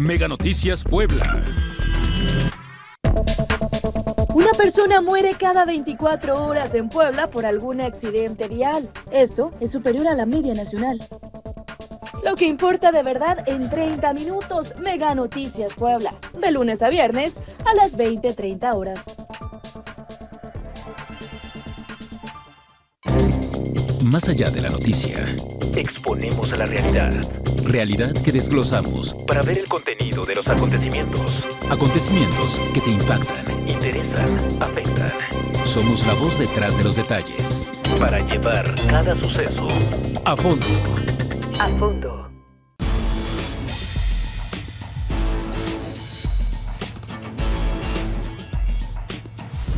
Mega Noticias Puebla. Una persona muere cada 24 horas en Puebla por algún accidente vial. Esto es superior a la media nacional. Lo que importa de verdad en 30 minutos. Mega Noticias Puebla. De lunes a viernes a las 20:30 horas. Más allá de la noticia, exponemos a la realidad. Realidad que desglosamos Para ver el contenido de los acontecimientos. Acontecimientos que te impactan. Interesan, afectan. Somos la voz detrás de los detalles. Para llevar cada suceso A fondo. a fondo.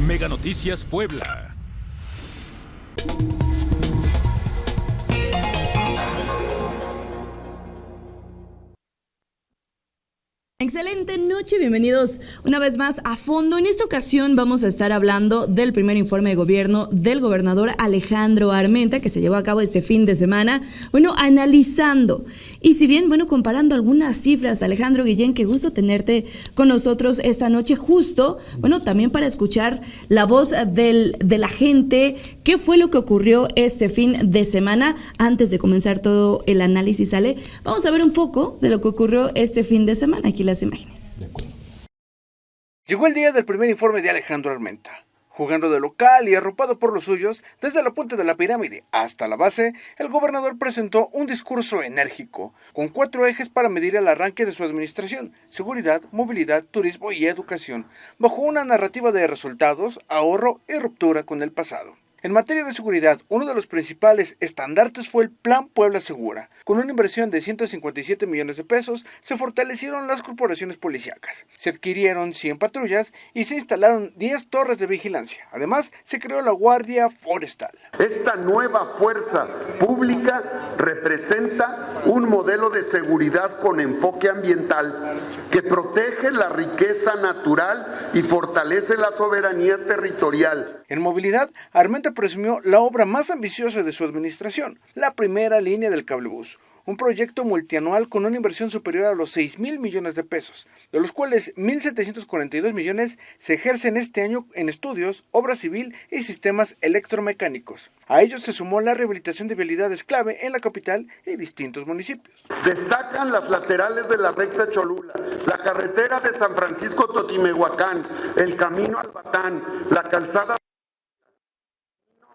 Mega Noticias Puebla. Excelente noche, bienvenidos una vez más a fondo. En esta ocasión vamos a estar hablando del primer informe de gobierno del gobernador Alejandro Armenta, que se llevó a cabo este fin de semana, analizando y si bien, comparando algunas cifras. Alejandro Guillén, qué gusto tenerte con nosotros esta noche, justo, también para escuchar la voz de la gente. ¿Qué fue lo que ocurrió este fin de semana? Antes de comenzar todo el análisis, Ale, vamos a ver un poco de lo que ocurrió este fin de semana. Aquí las imágenes. Llegó el día del primer informe de Alejandro Armenta. Jugando de local y arropado por los suyos, desde la punta de la pirámide hasta la base, el gobernador presentó un discurso enérgico, con 4 ejes para medir el arranque de su administración: seguridad, movilidad, turismo y educación, bajo una narrativa de resultados, ahorro y ruptura con el pasado. En materia de seguridad, uno de los principales estandartes fue el Plan Puebla Segura. Con una inversión de 157 millones de pesos, se fortalecieron las corporaciones policíacas. Se adquirieron 100 patrullas y se instalaron 10 torres de vigilancia. Además, se creó la Guardia Forestal. Esta nueva fuerza pública representa un modelo de seguridad con enfoque ambiental que protege la riqueza natural y fortalece la soberanía territorial. En movilidad, Armenta presumió la obra más ambiciosa de su administración, la primera línea del cablebús, un proyecto multianual con una inversión superior a los 6,000 millones de pesos, de los cuales 1,742 millones se ejercen este año en estudios, obra civil y sistemas electromecánicos. A ello se sumó la rehabilitación de vialidades clave en la capital y distintos municipios. Destacan las laterales de la recta Cholula, la carretera de San Francisco Totimehuacán, el camino al Batán, la calzada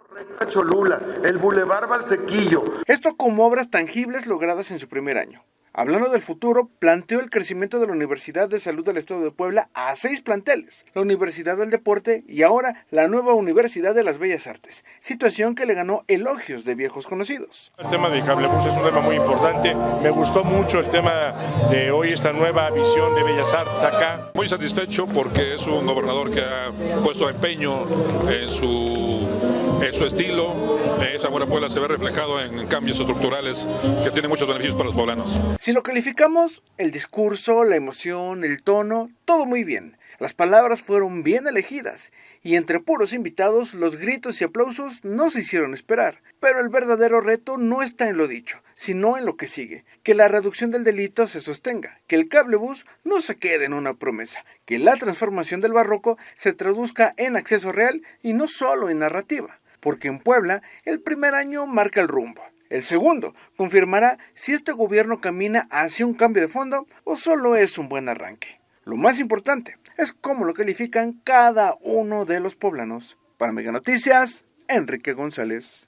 recta Cholula, el bulevar Valsequillo. Esto como obras tangibles logradas en su primer año. Hablando del futuro, planteó el crecimiento de la Universidad de Salud del Estado de Puebla a 6 planteles, la Universidad del Deporte y ahora la nueva Universidad de las Bellas Artes, situación que le ganó elogios de viejos conocidos. El tema del cablebús es un tema muy importante. Me gustó mucho el tema de hoy, esta nueva visión de Bellas Artes acá. Muy satisfecho porque es un gobernador que ha puesto empeño en su estilo. Esa buena Puebla se ve reflejado en cambios estructurales que tienen muchos beneficios para los poblanos. Si lo calificamos, el discurso, la emoción, el tono, todo muy bien. Las palabras fueron bien elegidas y entre puros invitados los gritos y aplausos no se hicieron esperar. Pero el verdadero reto no está en lo dicho, sino en lo que sigue. Que la reducción del delito se sostenga, que el cablebús no se quede en una promesa, que la transformación del barroco se traduzca en acceso real y no solo en narrativa. Porque en Puebla el primer año marca el rumbo. El segundo confirmará si este gobierno camina hacia un cambio de fondo o solo es un buen arranque. Lo más importante es cómo lo califican cada uno de los poblanos. Para Mega Noticias, Enrique González.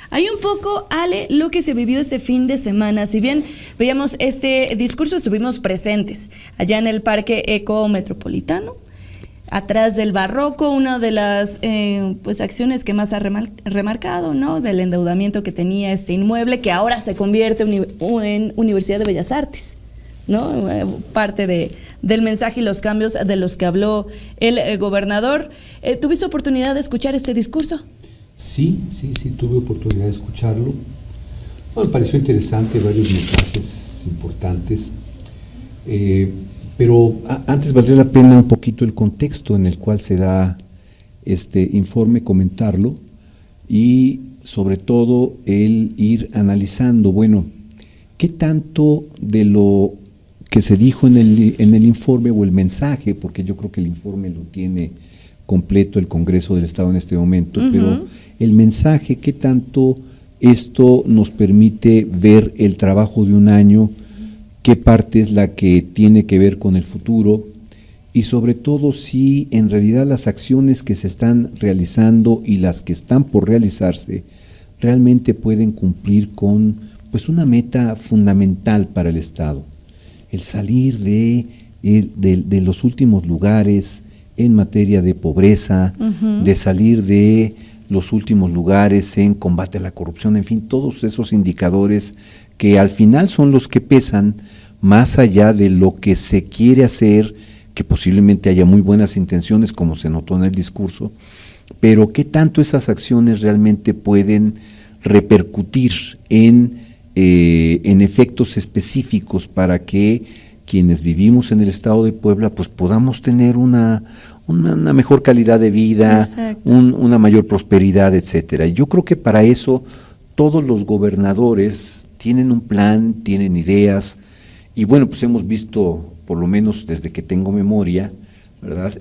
Hay un poco, Ale, lo que se vivió este fin de semana. Si bien veíamos este discurso, estuvimos presentes allá en el Parque Eco Metropolitano, atrás del Barroco, una de las acciones que más ha remarcado, ¿no? Del endeudamiento que tenía este inmueble, que ahora se convierte en Universidad de Bellas Artes, ¿no? Parte del mensaje y los cambios de los que habló el gobernador. ¿Tuviste oportunidad de escuchar este discurso? Sí, tuve oportunidad de escucharlo. Me pareció interesante, varios mensajes importantes. Pero antes valdría la pena un poquito el contexto en el cual se da este informe, comentarlo y sobre todo el ir analizando. Bueno, ¿qué tanto de lo que se dijo en el informe o el mensaje, porque yo creo que el informe lo tiene completo el Congreso del Estado en este momento, pero el mensaje, qué tanto esto nos permite ver el trabajo de un año, qué parte es la que tiene que ver con el futuro y sobre todo si en realidad las acciones que se están realizando y las que están por realizarse realmente pueden cumplir con pues una meta fundamental para el Estado. El salir de los últimos lugares en materia de pobreza, de salir de los últimos lugares en combate a la corrupción, en fin, todos esos indicadores que al final son los que pesan más allá de lo que se quiere hacer, que posiblemente haya muy buenas intenciones, como se notó en el discurso, pero qué tanto esas acciones realmente pueden repercutir en efectos específicos para que quienes vivimos en el estado de Puebla pues podamos tener una mejor calidad de vida, una mayor prosperidad, etcétera. Y yo creo que para eso todos los gobernadores tienen un plan, tienen ideas, y bueno, pues hemos visto, por lo menos desde que tengo memoria, ¿verdad?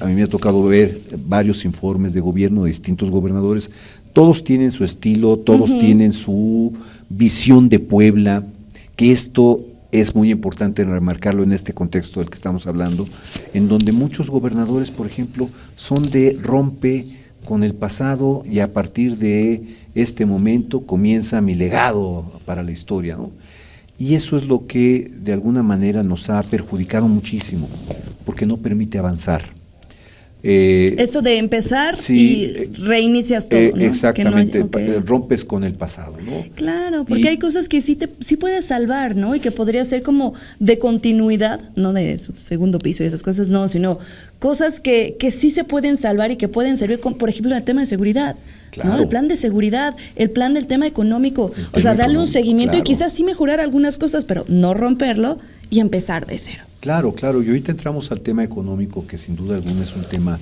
A mí me ha tocado ver varios informes de gobierno de distintos gobernadores. Todos tienen su estilo, todos tienen su visión de Puebla, que esto es muy importante remarcarlo en este contexto del que estamos hablando, en donde muchos gobernadores, por ejemplo, son de rompe con el pasado y a partir de este momento comienza mi legado para la historia, ¿no? Y eso es lo que de alguna manera nos ha perjudicado muchísimo, porque no permite avanzar. Esto de empezar y reinicias todo, ¿no? Exactamente, rompes con el pasado, ¿no? Claro, porque hay cosas que sí puedes salvar, ¿no? Y que podría ser como de continuidad, no de su segundo piso y esas cosas, no, sino cosas que sí se pueden salvar y que pueden servir, por ejemplo, en el tema de seguridad, claro, ¿no? El plan de seguridad, el plan del tema económico, o sea, darle un seguimiento, claro, y quizás sí mejorar algunas cosas, pero no romperlo y empezar de cero. Claro, claro, y ahorita entramos al tema económico, que sin duda alguna es un tema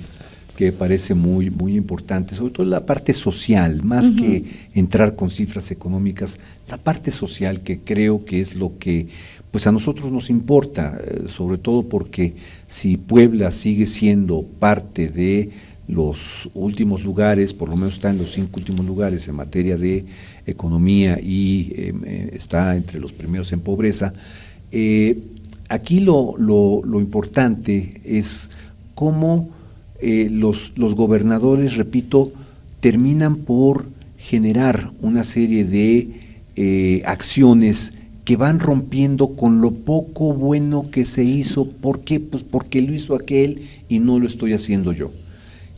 que parece muy, muy importante, sobre todo la parte social, más que entrar con cifras económicas, la parte social, que creo que es lo que pues a nosotros nos importa, sobre todo porque si Puebla sigue siendo parte de los últimos lugares, por lo menos está en los 5 últimos lugares en materia de economía y está entre los primeros en pobreza, aquí lo importante es cómo los gobernadores, repito, terminan por generar una serie de acciones que van rompiendo con lo poco bueno que se hizo. ¿Por qué? Pues porque lo hizo aquel y no lo estoy haciendo yo.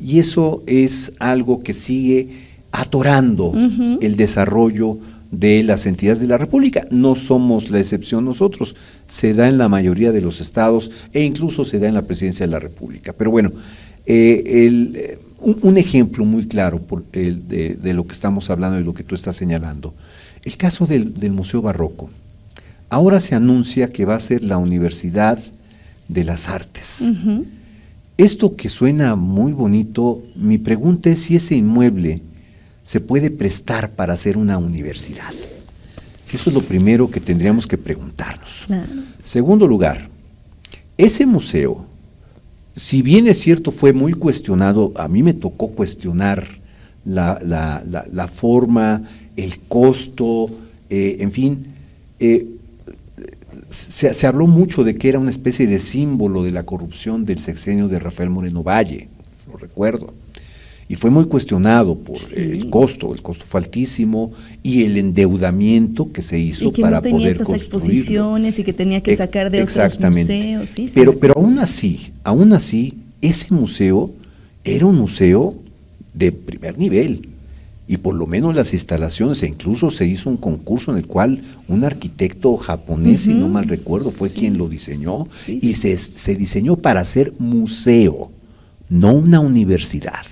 Y eso es algo que sigue atorando el desarrollo de las entidades de la República. No somos la excepción nosotros, se da en la mayoría de los estados e incluso se da en la presidencia de la República. Pero bueno, un ejemplo muy claro de lo que estamos hablando y lo que tú estás señalando, el caso del Museo Barroco. Ahora se anuncia que va a ser la Universidad de las Artes. Esto que suena muy bonito, mi pregunta es si ese inmueble se puede prestar para hacer una universidad. Eso es lo primero que tendríamos que preguntarnos. Claro. Segundo lugar, ese museo, si bien es cierto fue muy cuestionado, a mí me tocó cuestionar la forma, el costo, en fin, se habló mucho de que era una especie de símbolo de la corrupción del sexenio de Rafael Moreno Valle, lo recuerdo. Y fue muy cuestionado por el costo fue altísimo y el endeudamiento que se hizo para poder construirlo. Y que no tenía estas exposiciones y que tenía que sacar de otros museos. Sí, pero aún así, ese museo era un museo de primer nivel y por lo menos las instalaciones, e incluso se hizo un concurso en el cual un arquitecto japonés, si no mal recuerdo, fue quien lo diseñó y se diseñó para ser museo, no una universidad.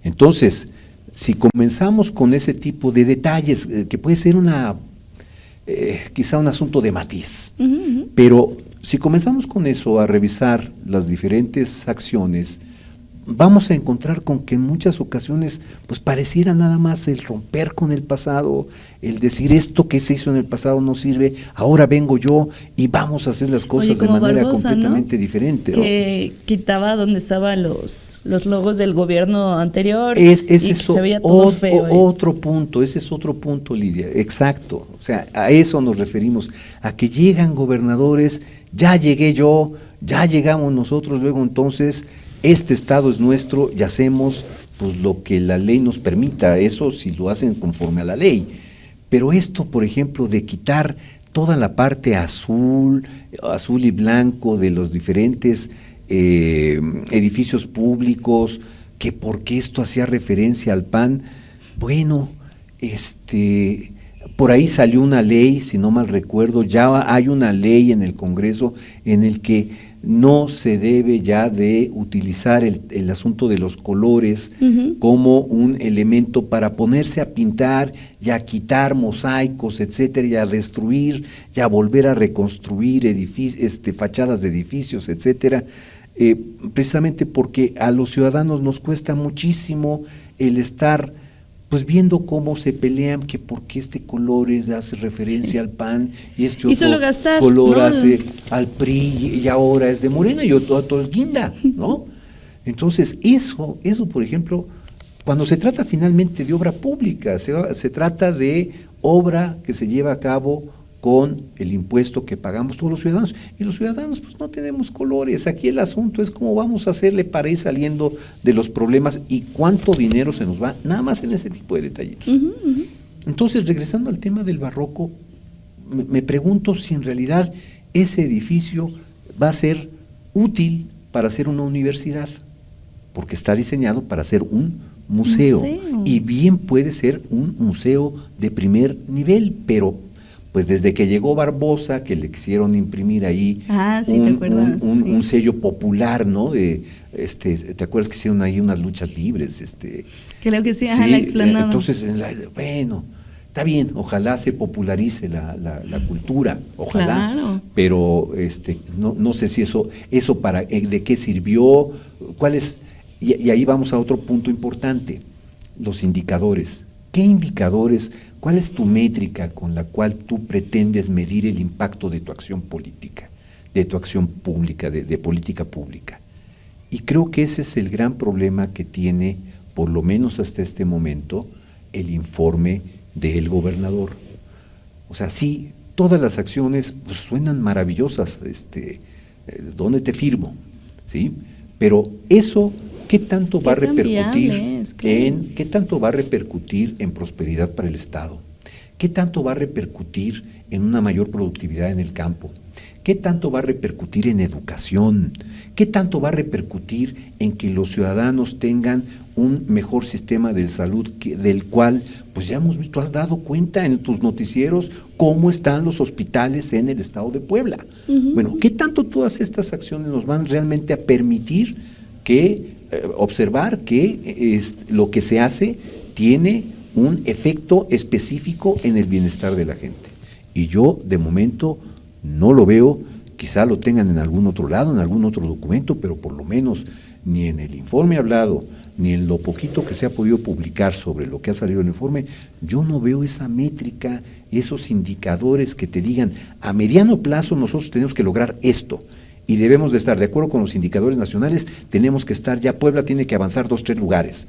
Entonces, si comenzamos con ese tipo de detalles, que puede ser quizá un asunto de matiz, pero si comenzamos con eso a revisar las diferentes acciones, vamos a encontrar con que en muchas ocasiones pues pareciera nada más el romper con el pasado, el decir esto que se hizo en el pasado no sirve, ahora vengo yo y vamos a hacer las cosas de manera Barbosa, completamente ¿no? diferente. Que quitaba donde estaban los logos del gobierno anterior Ese y es que se veía todo feo. otro punto, ese es otro punto, Lidia, exacto. O sea, a eso nos referimos, a que llegan gobernadores, ya llegué yo, ya llegamos nosotros, luego entonces este estado es nuestro y hacemos pues lo que la ley nos permita, eso si lo hacen conforme a la ley. Pero esto, por ejemplo, de quitar toda la parte azul y blanco de los diferentes edificios públicos, que porque esto hacía referencia al PAN, bueno, por ahí salió una ley, si no mal recuerdo, ya hay una ley en el Congreso en el que no se debe ya de utilizar el asunto de los colores como un elemento para ponerse a pintar y a quitar mosaicos, etcétera, y a destruir y a volver a reconstruir fachadas de edificios, etcétera, precisamente porque a los ciudadanos nos cuesta muchísimo el estar pues viendo cómo se pelean, que porque este color hace referencia al PAN y este otro color hace al PRI y ahora es de Morena y otro es guinda, ¿no? Entonces eso, por ejemplo, cuando se trata finalmente de obra pública, se trata de obra que se lleva a cabo con el impuesto que pagamos todos los ciudadanos, y los ciudadanos pues no tenemos colores. Aquí el asunto es cómo vamos a hacerle para ir saliendo de los problemas y cuánto dinero se nos va, nada más en ese tipo de detallitos. Entonces, regresando al tema del barroco, me pregunto si en realidad ese edificio va a ser útil para ser una universidad, porque está diseñado para ser un museo, y bien puede ser un museo de primer nivel, pero pues desde que llegó Barbosa, que le quisieron imprimir ahí un sello popular, ¿no? ¿Te acuerdas que hicieron ahí unas luchas libres? Creo que sí, la explanada. Entonces, bueno, está bien, ojalá se popularice la cultura, ojalá, claro. Pero no sé si eso para de qué sirvió, cuál es, y ahí vamos a otro punto importante, los indicadores. ¿Qué indicadores, cuál es tu métrica con la cual tú pretendes medir el impacto de tu acción política, de tu acción pública, de política pública? Y creo que ese es el gran problema que tiene, por lo menos hasta este momento, el informe del gobernador. O sea, sí, todas las acciones pues, suenan maravillosas, ¿dónde te firmo? ¿Sí? Pero eso, ¿qué tanto va a repercutir qué tanto va a repercutir en prosperidad para el Estado? ¿Qué tanto va a repercutir en una mayor productividad en el campo? ¿Qué tanto va a repercutir en educación? ¿Qué tanto va a repercutir en que los ciudadanos tengan un mejor sistema de salud del cual, pues ya hemos visto, has dado cuenta en tus noticieros cómo están los hospitales en el Estado de Puebla? Bueno, ¿qué tanto todas estas acciones nos van realmente a permitir observar que lo que se hace tiene un efecto específico en el bienestar de la gente? Y yo, de momento, no lo veo. Quizá lo tengan en algún otro lado, en algún otro documento, pero por lo menos ni en el informe hablado, ni en lo poquito que se ha podido publicar sobre lo que ha salido en el informe, yo no veo esa métrica, esos indicadores que te digan, a mediano plazo nosotros tenemos que lograr esto, y debemos de estar de acuerdo con los indicadores nacionales, tenemos que estar, ya Puebla tiene que avanzar 2, 3 lugares.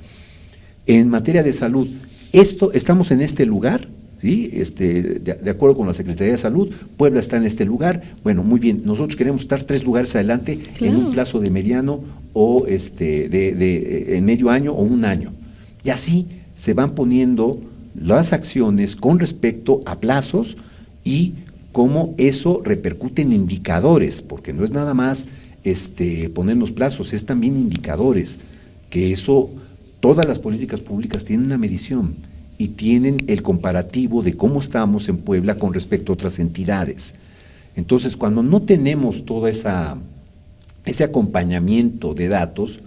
En materia de salud, estamos en este lugar, ¿sí? De acuerdo con la Secretaría de Salud, Puebla está en este lugar, bueno, muy bien, nosotros queremos estar 3 lugares adelante, claro, en un plazo de mediano o en medio año o un año. Y así se van poniendo las acciones con respecto a plazos y cómo eso repercute en indicadores, porque no es nada más poner los plazos, es también indicadores, que eso, todas las políticas públicas tienen una medición y tienen el comparativo de cómo estamos en Puebla con respecto a otras entidades. Entonces, cuando no tenemos todo ese acompañamiento de datos,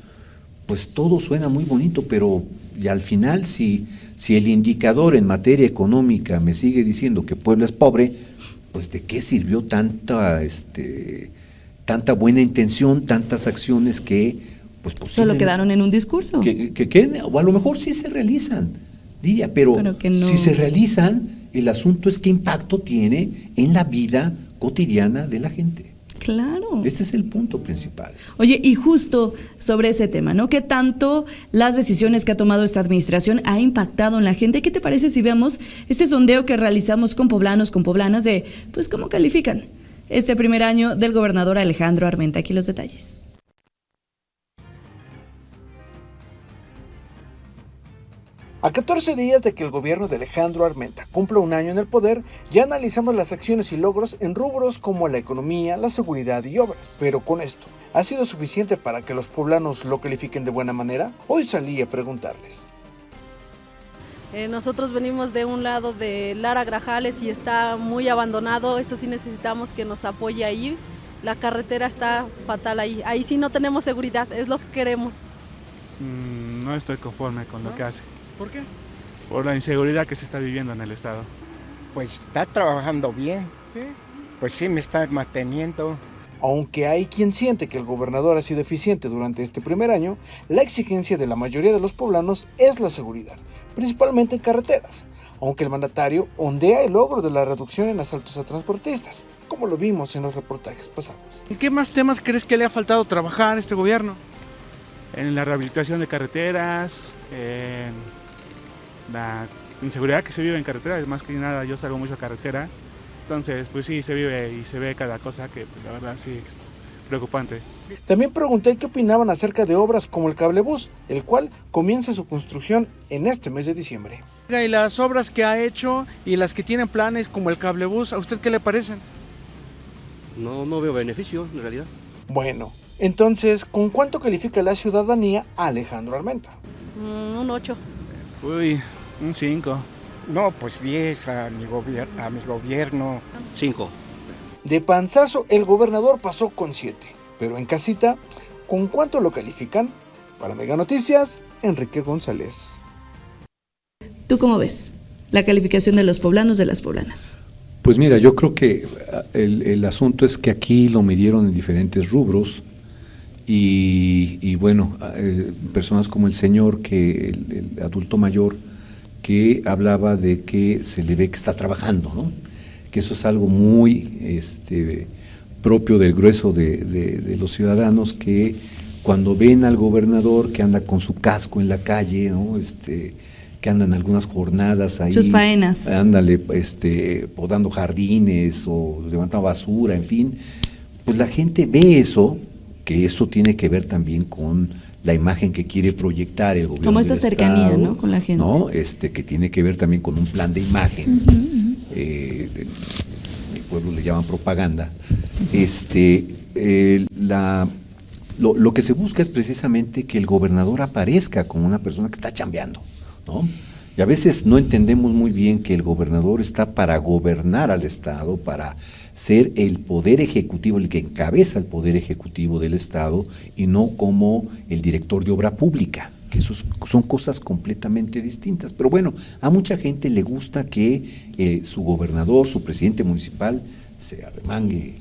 pues todo suena muy bonito, pero y al final, si el indicador en materia económica me sigue diciendo que Puebla es pobre, pues ¿de qué sirvió tanta buena intención, tantas acciones que pues solo quedaron en un discurso. Que queden, o a lo mejor sí se realizan, Lidia, pero que no. Si se realizan, el asunto es qué impacto tiene en la vida cotidiana de la gente. Claro. Este es el punto principal. Oye, y justo sobre ese tema, ¿no? ¿Qué tanto las decisiones que ha tomado esta administración ha impactado en la gente? ¿Qué te parece si veamos este sondeo que realizamos con poblanos, con poblanas de, pues, cómo califican este primer año del gobernador Alejandro Armenta? Aquí los detalles. A 14 días de que el gobierno de Alejandro Armenta cumpla un año en el poder, ya analizamos las acciones y logros en rubros como la economía, la seguridad y obras. Pero con esto, ¿ha sido suficiente para que los poblanos lo califiquen de buena manera? Hoy salí a preguntarles. Nosotros venimos de un lado de Lara Grajales y está muy abandonado, eso sí necesitamos que nos apoye ahí. La carretera está fatal ahí sí no tenemos seguridad, es lo que queremos. No estoy conforme con lo que hace. ¿Por qué? Por la inseguridad que se está viviendo en el estado. Pues está trabajando bien, ¿Sí? pues sí me está manteniendo. Aunque hay quien siente que el gobernador ha sido eficiente durante este primer año, la exigencia de la mayoría de los poblanos es la seguridad, principalmente en carreteras, aunque el mandatario ondea el logro de la reducción en asaltos a transportistas, como lo vimos en los reportajes pasados. ¿En qué más temas crees que le ha faltado trabajar a este gobierno? En la rehabilitación de carreteras, en la inseguridad que se vive en carretera, más que nada yo salgo mucho a carretera, entonces pues sí se vive y se ve cada cosa que pues, la verdad sí es preocupante. También pregunté qué opinaban acerca de obras como el cablebús, el cual comienza su construcción en este mes de diciembre. Y las obras que ha hecho y las que tienen planes como el cablebús, ¿a usted qué le parecen? No veo beneficio en realidad. Bueno, entonces, ¿con cuánto califica la ciudadanía a Alejandro Armenta? Un 8. Uy, un 5. No, pues 10 a mi gobierno. 5. De panzazo, el gobernador pasó con 7, pero en casita, ¿con cuánto lo califican? Para Mega Noticias, Enrique González. ¿Tú cómo ves la calificación de los poblanos, de las poblanas? Pues mira, yo creo que el asunto es que aquí lo midieron en diferentes rubros y bueno, personas como el señor, el adulto mayor, que hablaba de que se le ve que está trabajando, ¿no? Que eso es algo muy propio del grueso de los ciudadanos, que cuando ven al gobernador que anda con su casco en la calle, ¿no? Que andan algunas jornadas ahí. Sus faenas. Ándale, podando jardines o levantando basura, en fin. Pues la gente ve eso, que eso tiene que ver también con la imagen que quiere proyectar el gobierno. Como esta del cercanía, Estado, ¿no? Con la gente. ¿no? Que tiene que ver también con un plan de imagen. Mi pueblo le llaman propaganda. Lo que se busca es precisamente que el gobernador aparezca como una persona que está chambeando, ¿no? Y a veces no entendemos muy bien que el gobernador está para gobernar al Estado, para ser el poder ejecutivo, el que encabeza el poder ejecutivo del Estado, y no como el director de obra pública, que son cosas completamente distintas. Pero bueno, a mucha gente le gusta que su gobernador, su presidente municipal, se arremangue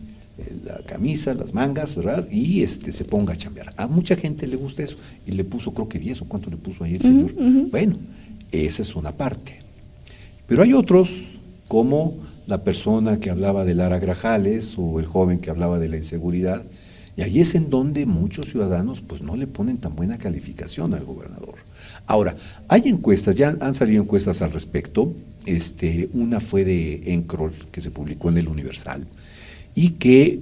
la camisa, las mangas, ¿verdad? Y se ponga a chambear. A mucha gente le gusta eso. Y le puso, creo que 10 o cuánto le puso ahí el señor. Bueno, esa es una parte. Pero hay otros, como la persona que hablaba de Lara Grajales o el joven que hablaba de la inseguridad, y ahí es en donde muchos ciudadanos pues no le ponen tan buena calificación al gobernador. Ahora, hay encuestas, ya han salido encuestas al respecto. Una fue de Encrol, que se publicó en el Universal, y que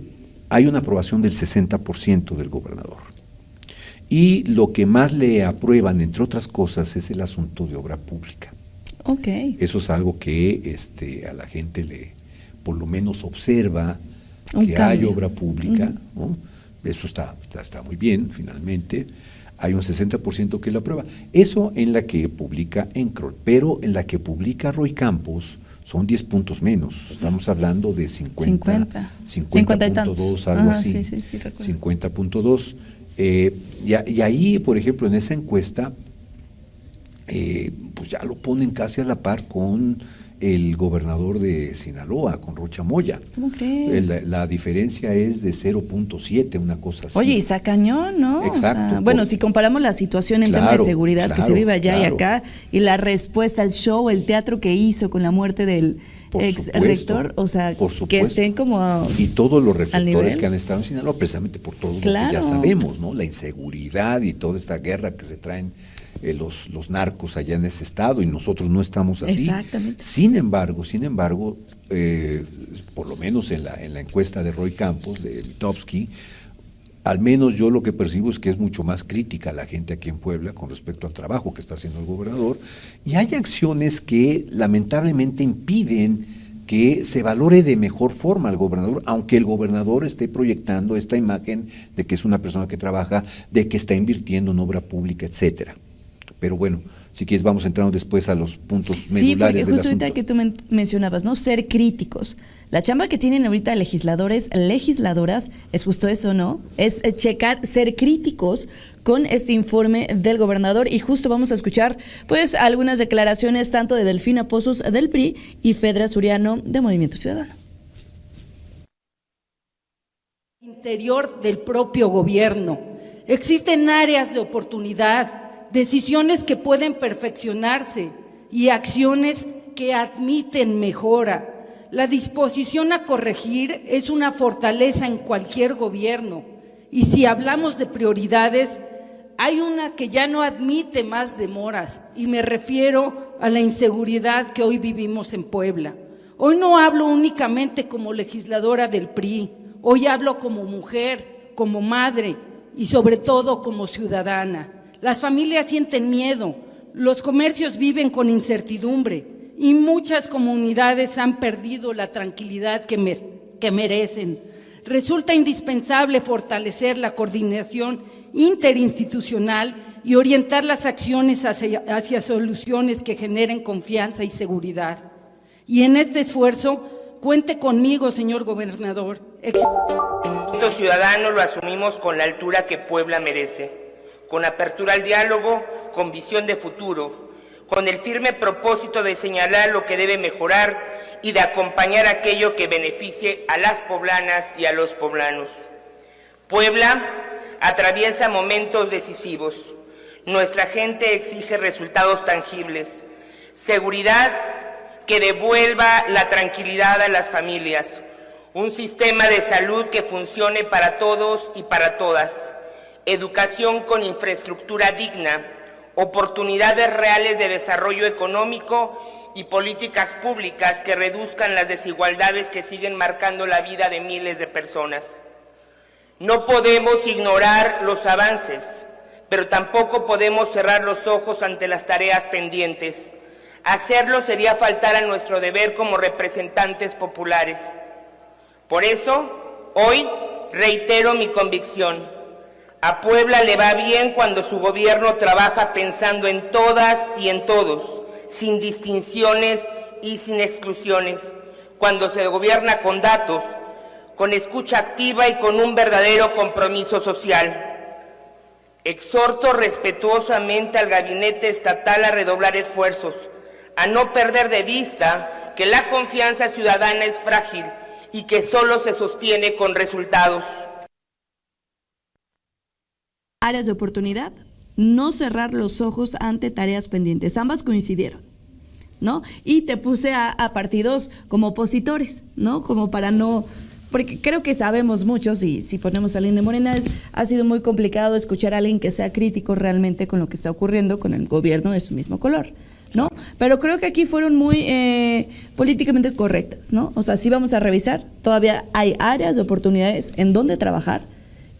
hay una aprobación del 60% del gobernador. Y lo que más le aprueban, entre otras cosas, es el asunto de obra pública. Okay. Eso es algo que a la gente por lo menos observa que hay obra pública, ¿no? Eso está muy bien, finalmente. Hay un 60% que lo aprueba. Eso en la que publica Encrol, pero en la que publica Roy Campos son 10 puntos menos. Estamos hablando de 50.2, algo así. Sí, 50.2. Y ahí, por ejemplo, en esa encuesta, pues ya lo ponen casi a la par con el gobernador de Sinaloa con Rocha Moya. ¿Cómo crees? La diferencia es de 0.7, una cosa así. Oye, y está cañón, ¿no? Exacto. O sea, bueno, si comparamos la situación en tema de seguridad que se vive allá y acá, y la respuesta al show, el teatro que hizo con la muerte del ex rector, o sea, que estén como y todos los reflectores que han estado en Sinaloa, precisamente por todo lo que ya sabemos, ¿no? La inseguridad y toda esta guerra que se traen los narcos allá en ese estado, y nosotros no estamos así. Exactamente. Sin embargo, por lo menos en la encuesta de Roy Campos, de Vitovsky, al menos yo lo que percibo es que es mucho más crítica la gente aquí en Puebla con respecto al trabajo que está haciendo el gobernador, y hay acciones que lamentablemente impiden que se valore de mejor forma al gobernador, aunque el gobernador esté proyectando esta imagen de que es una persona que trabaja, de que está invirtiendo en obra pública, etcétera. Pero bueno, si quieres vamos entrando después a los puntos medulares del asunto. Sí, porque justo ahorita que tú mencionabas, ¿no? Ser críticos. La chamba que tienen ahorita legisladores, legisladoras, es justo eso, ¿no? Es checar, ser críticos con este informe del gobernador, y justo vamos a escuchar pues algunas declaraciones tanto de Delfina Pozos del PRI y Fedra Suriano de Movimiento Ciudadano. Interior del propio gobierno. Existen áreas de oportunidad, decisiones que pueden perfeccionarse y acciones que admiten mejora. La disposición a corregir es una fortaleza en cualquier gobierno, y si hablamos de prioridades, hay una que ya no admite más demoras, y me refiero a la inseguridad que hoy vivimos en Puebla. Hoy no hablo únicamente como legisladora del PRI, hoy hablo como mujer, como madre y sobre todo como ciudadana. Las familias sienten miedo, los comercios viven con incertidumbre y muchas comunidades han perdido la tranquilidad que merecen. Resulta indispensable fortalecer la coordinación interinstitucional y orientar las acciones hacia soluciones que generen confianza y seguridad. Y en este esfuerzo, cuente conmigo, señor gobernador. Movimiento Ciudadano lo asumimos con la altura que Puebla merece, con apertura al diálogo, con visión de futuro, con el firme propósito de señalar lo que debe mejorar y de acompañar aquello que beneficie a las poblanas y a los poblanos. Puebla atraviesa momentos decisivos. Nuestra gente exige resultados tangibles, seguridad que devuelva la tranquilidad a las familias, un sistema de salud que funcione para todos y para todas, educación con infraestructura digna, oportunidades reales de desarrollo económico y políticas públicas que reduzcan las desigualdades que siguen marcando la vida de miles de personas. No podemos ignorar los avances, pero tampoco podemos cerrar los ojos ante las tareas pendientes. Hacerlo sería faltar a nuestro deber como representantes populares. Por eso, hoy reitero mi convicción. A Puebla le va bien cuando su gobierno trabaja pensando en todas y en todos, sin distinciones y sin exclusiones, cuando se gobierna con datos, con escucha activa y con un verdadero compromiso social. Exhorto respetuosamente al gabinete estatal a redoblar esfuerzos, a no perder de vista que la confianza ciudadana es frágil y que solo se sostiene con resultados. Áreas de oportunidad, no cerrar los ojos ante tareas pendientes. Ambas coincidieron, ¿no? Y te puse a partidos como opositores, ¿no? Como para no... Porque creo que sabemos muchos, y si ponemos a alguien de Morena, ha sido muy complicado escuchar a alguien que sea crítico realmente con lo que está ocurriendo con el gobierno de su mismo color, ¿no? Pero creo que aquí fueron muy políticamente correctas, ¿no? O sea, sí vamos a revisar, todavía hay áreas de oportunidades en donde trabajar,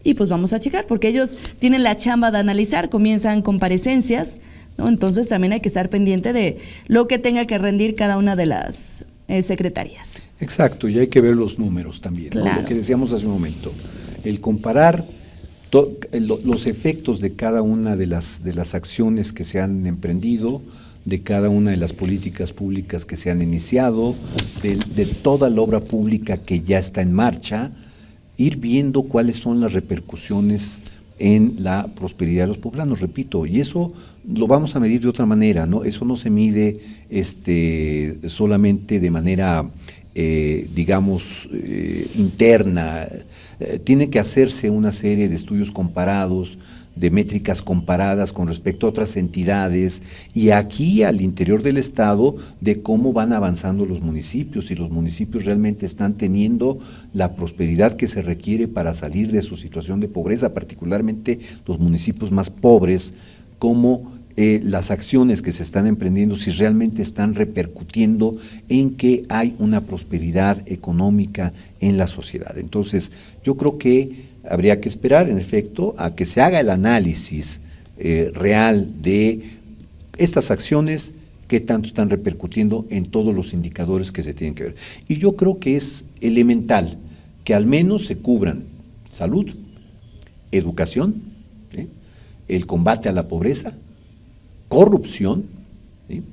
y pues vamos a checar, porque ellos tienen la chamba de analizar, comienzan comparecencias, ¿no? Entonces también hay que estar pendiente de lo que tenga que rendir cada una de las secretarías. Exacto, y hay que ver los números también, claro, ¿no? Lo que decíamos hace un momento, el comparar los efectos de cada una de las acciones que se han emprendido, de cada una de las políticas públicas que se han iniciado, de toda la obra pública que ya está en marcha, ir viendo cuáles son las repercusiones en la prosperidad de los poblanos, repito, y eso lo vamos a medir de otra manera, ¿no? Eso no se mide solamente de manera, digamos, interna. Tiene que hacerse una serie de estudios comparados, de métricas comparadas con respecto a otras entidades, y aquí al interior del Estado de cómo van avanzando los municipios, si los municipios realmente están teniendo la prosperidad que se requiere para salir de su situación de pobreza, particularmente los municipios más pobres, cómo las acciones que se están emprendiendo, si realmente están repercutiendo en que hay una prosperidad económica en la sociedad. Entonces, yo creo que habría que esperar, en efecto, a que se haga el análisis real de estas acciones, qué tanto están repercutiendo en todos los indicadores que se tienen que ver. Y yo creo que es elemental que al menos se cubran salud, educación, ¿sí?, el combate a la pobreza, corrupción, ¿sí?,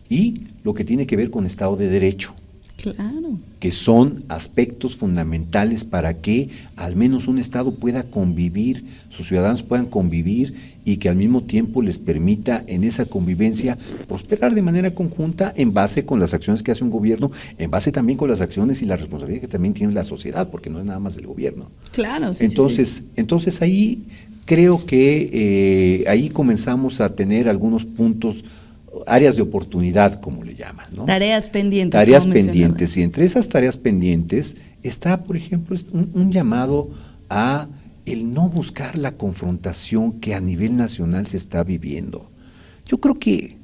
y lo que tiene que ver con Estado de Derecho. Claro. Que son aspectos fundamentales para que al menos un Estado pueda convivir, sus ciudadanos puedan convivir y que al mismo tiempo les permita en esa convivencia prosperar de manera conjunta en base con las acciones que hace un gobierno, en base también con las acciones y la responsabilidad que también tiene la sociedad, porque no es nada más del gobierno. Claro, sí, Entonces ahí creo que ahí comenzamos a tener algunos puntos, áreas de oportunidad, como le llaman, ¿no? Tareas pendientes. Tareas pendientes, y entre esas tareas pendientes está, por ejemplo, un llamado a el no buscar la confrontación que a nivel nacional se está viviendo. Yo creo que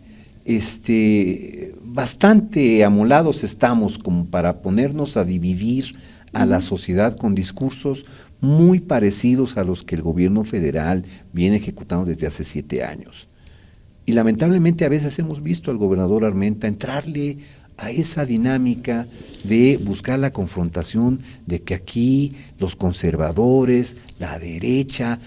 bastante amolados estamos como para ponernos a dividir a la sociedad con discursos muy parecidos a los que el gobierno federal viene ejecutando desde hace 7 años. Y lamentablemente a veces hemos visto al gobernador Armenta entrarle a esa dinámica de buscar la confrontación, de que aquí los conservadores, la derecha,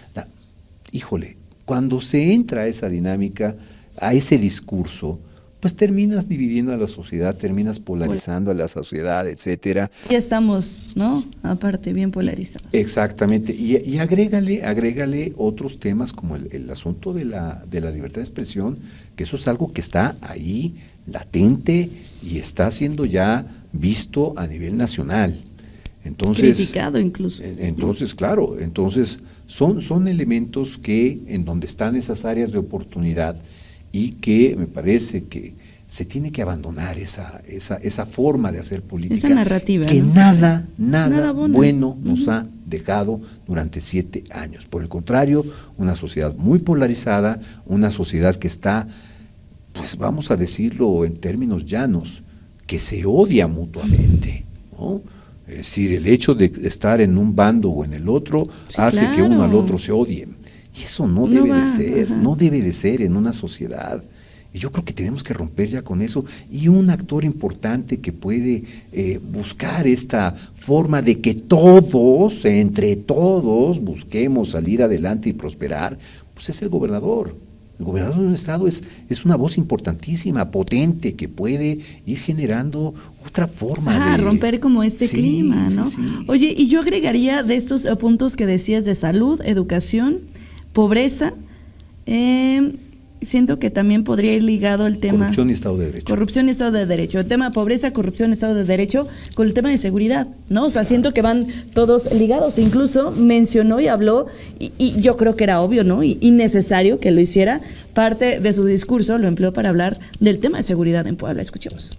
híjole, cuando se entra a esa dinámica, a ese discurso, pues terminas dividiendo a la sociedad, terminas polarizando a la sociedad, etcétera. Ya estamos, ¿no? Aparte, bien polarizados. Exactamente, y agrégale otros temas como el asunto de la libertad de expresión, que eso es algo que está ahí latente y está siendo ya visto a nivel nacional. Entonces, criticado incluso. Entonces, claro, son elementos que en donde están esas áreas de oportunidad y que me parece que se tiene que abandonar esa forma de hacer política, esa narrativa, que ¿no? nada bueno nos ha dejado durante 7 años. Por el contrario, una sociedad muy polarizada, una sociedad que está, pues vamos a decirlo en términos llanos, que se odia mutuamente, ¿no? Es decir, el hecho de estar en un bando o en el otro hace que uno al otro se odie. Y eso no debe de ser en una sociedad. Y yo creo que tenemos que romper ya con eso. Y un actor importante que puede buscar esta forma de que todos, entre todos, busquemos salir adelante y prosperar, pues es el gobernador. El gobernador de un estado es una voz importantísima, potente, que puede ir generando otra forma de romper como clima, ¿no? Sí. Oye, y yo agregaría de estos puntos que decías de salud, educación, pobreza, siento que también podría ir ligado el tema corrupción y Estado de Derecho. Corrupción y Estado de Derecho. El tema de pobreza, corrupción, Estado de Derecho, con el tema de seguridad, ¿no? O sea, siento que van todos ligados. Incluso mencionó y habló, y yo creo que era obvio, ¿no? Y necesario que lo hiciera. Parte de su discurso lo empleó para hablar del tema de seguridad en Puebla. Escuchemos.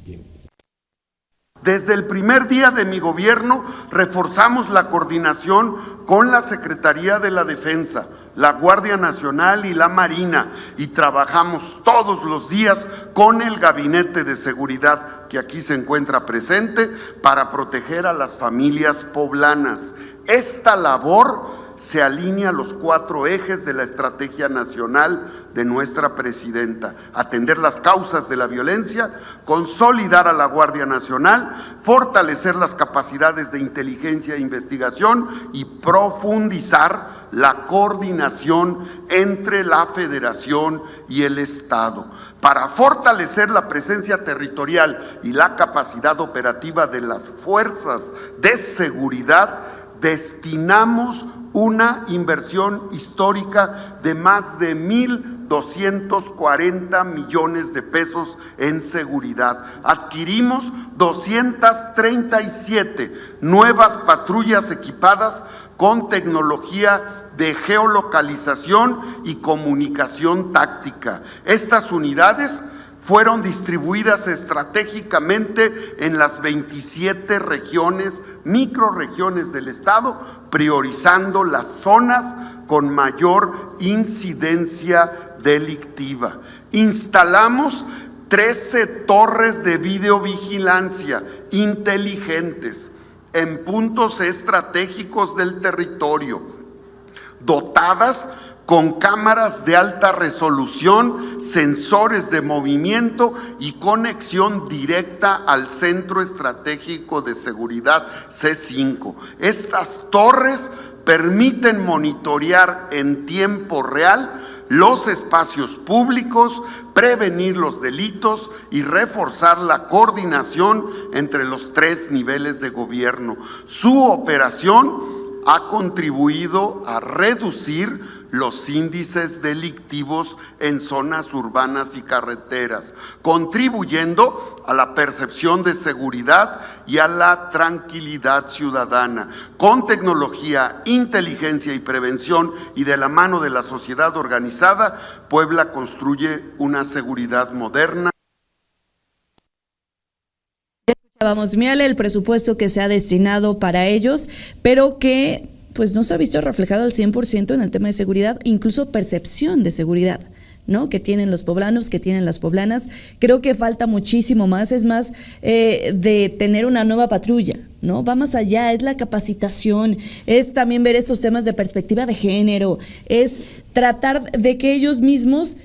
Desde el primer día de mi gobierno reforzamos la coordinación con la Secretaría de la Defensa, la Guardia Nacional y la Marina, y trabajamos todos los días con el Gabinete de Seguridad que aquí se encuentra presente para proteger a las familias poblanas. Esta labor se alinea a los 4 ejes de la estrategia nacional de nuestra presidenta: atender las causas de la violencia, consolidar a la Guardia Nacional, fortalecer las capacidades de inteligencia e investigación y profundizar la coordinación entre la Federación y el Estado. Para fortalecer la presencia territorial y la capacidad operativa de las fuerzas de seguridad, destinamos una inversión histórica de más de 1,240 millones de pesos en seguridad. Adquirimos 237 nuevas patrullas equipadas con tecnología de geolocalización y comunicación táctica. Estas unidades fueron distribuidas estratégicamente en las 27 regiones, microrregiones del Estado, priorizando las zonas con mayor incidencia delictiva. Instalamos 13 torres de videovigilancia inteligentes en puntos estratégicos del territorio, dotadas con cámaras de alta resolución, sensores de movimiento y conexión directa al Centro Estratégico de Seguridad C5. Estas torres permiten monitorear en tiempo real los espacios públicos, prevenir los delitos y reforzar la coordinación entre los 3 niveles de gobierno. Su operación ha contribuido a reducir los índices delictivos en zonas urbanas y carreteras, contribuyendo a la percepción de seguridad y a la tranquilidad ciudadana. Con tecnología, inteligencia y prevención y de la mano de la sociedad organizada, Puebla construye una seguridad moderna. Vamos, mírale el presupuesto que se ha destinado para ellos, pero que pues no se ha visto reflejado al 100% en el tema de seguridad, incluso percepción de seguridad, ¿no? Que tienen los poblanos, que tienen las poblanas. Creo que falta muchísimo más, es más de tener una nueva patrulla, ¿no? Va más allá, es la capacitación, es también ver esos temas de perspectiva de género, es tratar de que ellos mismos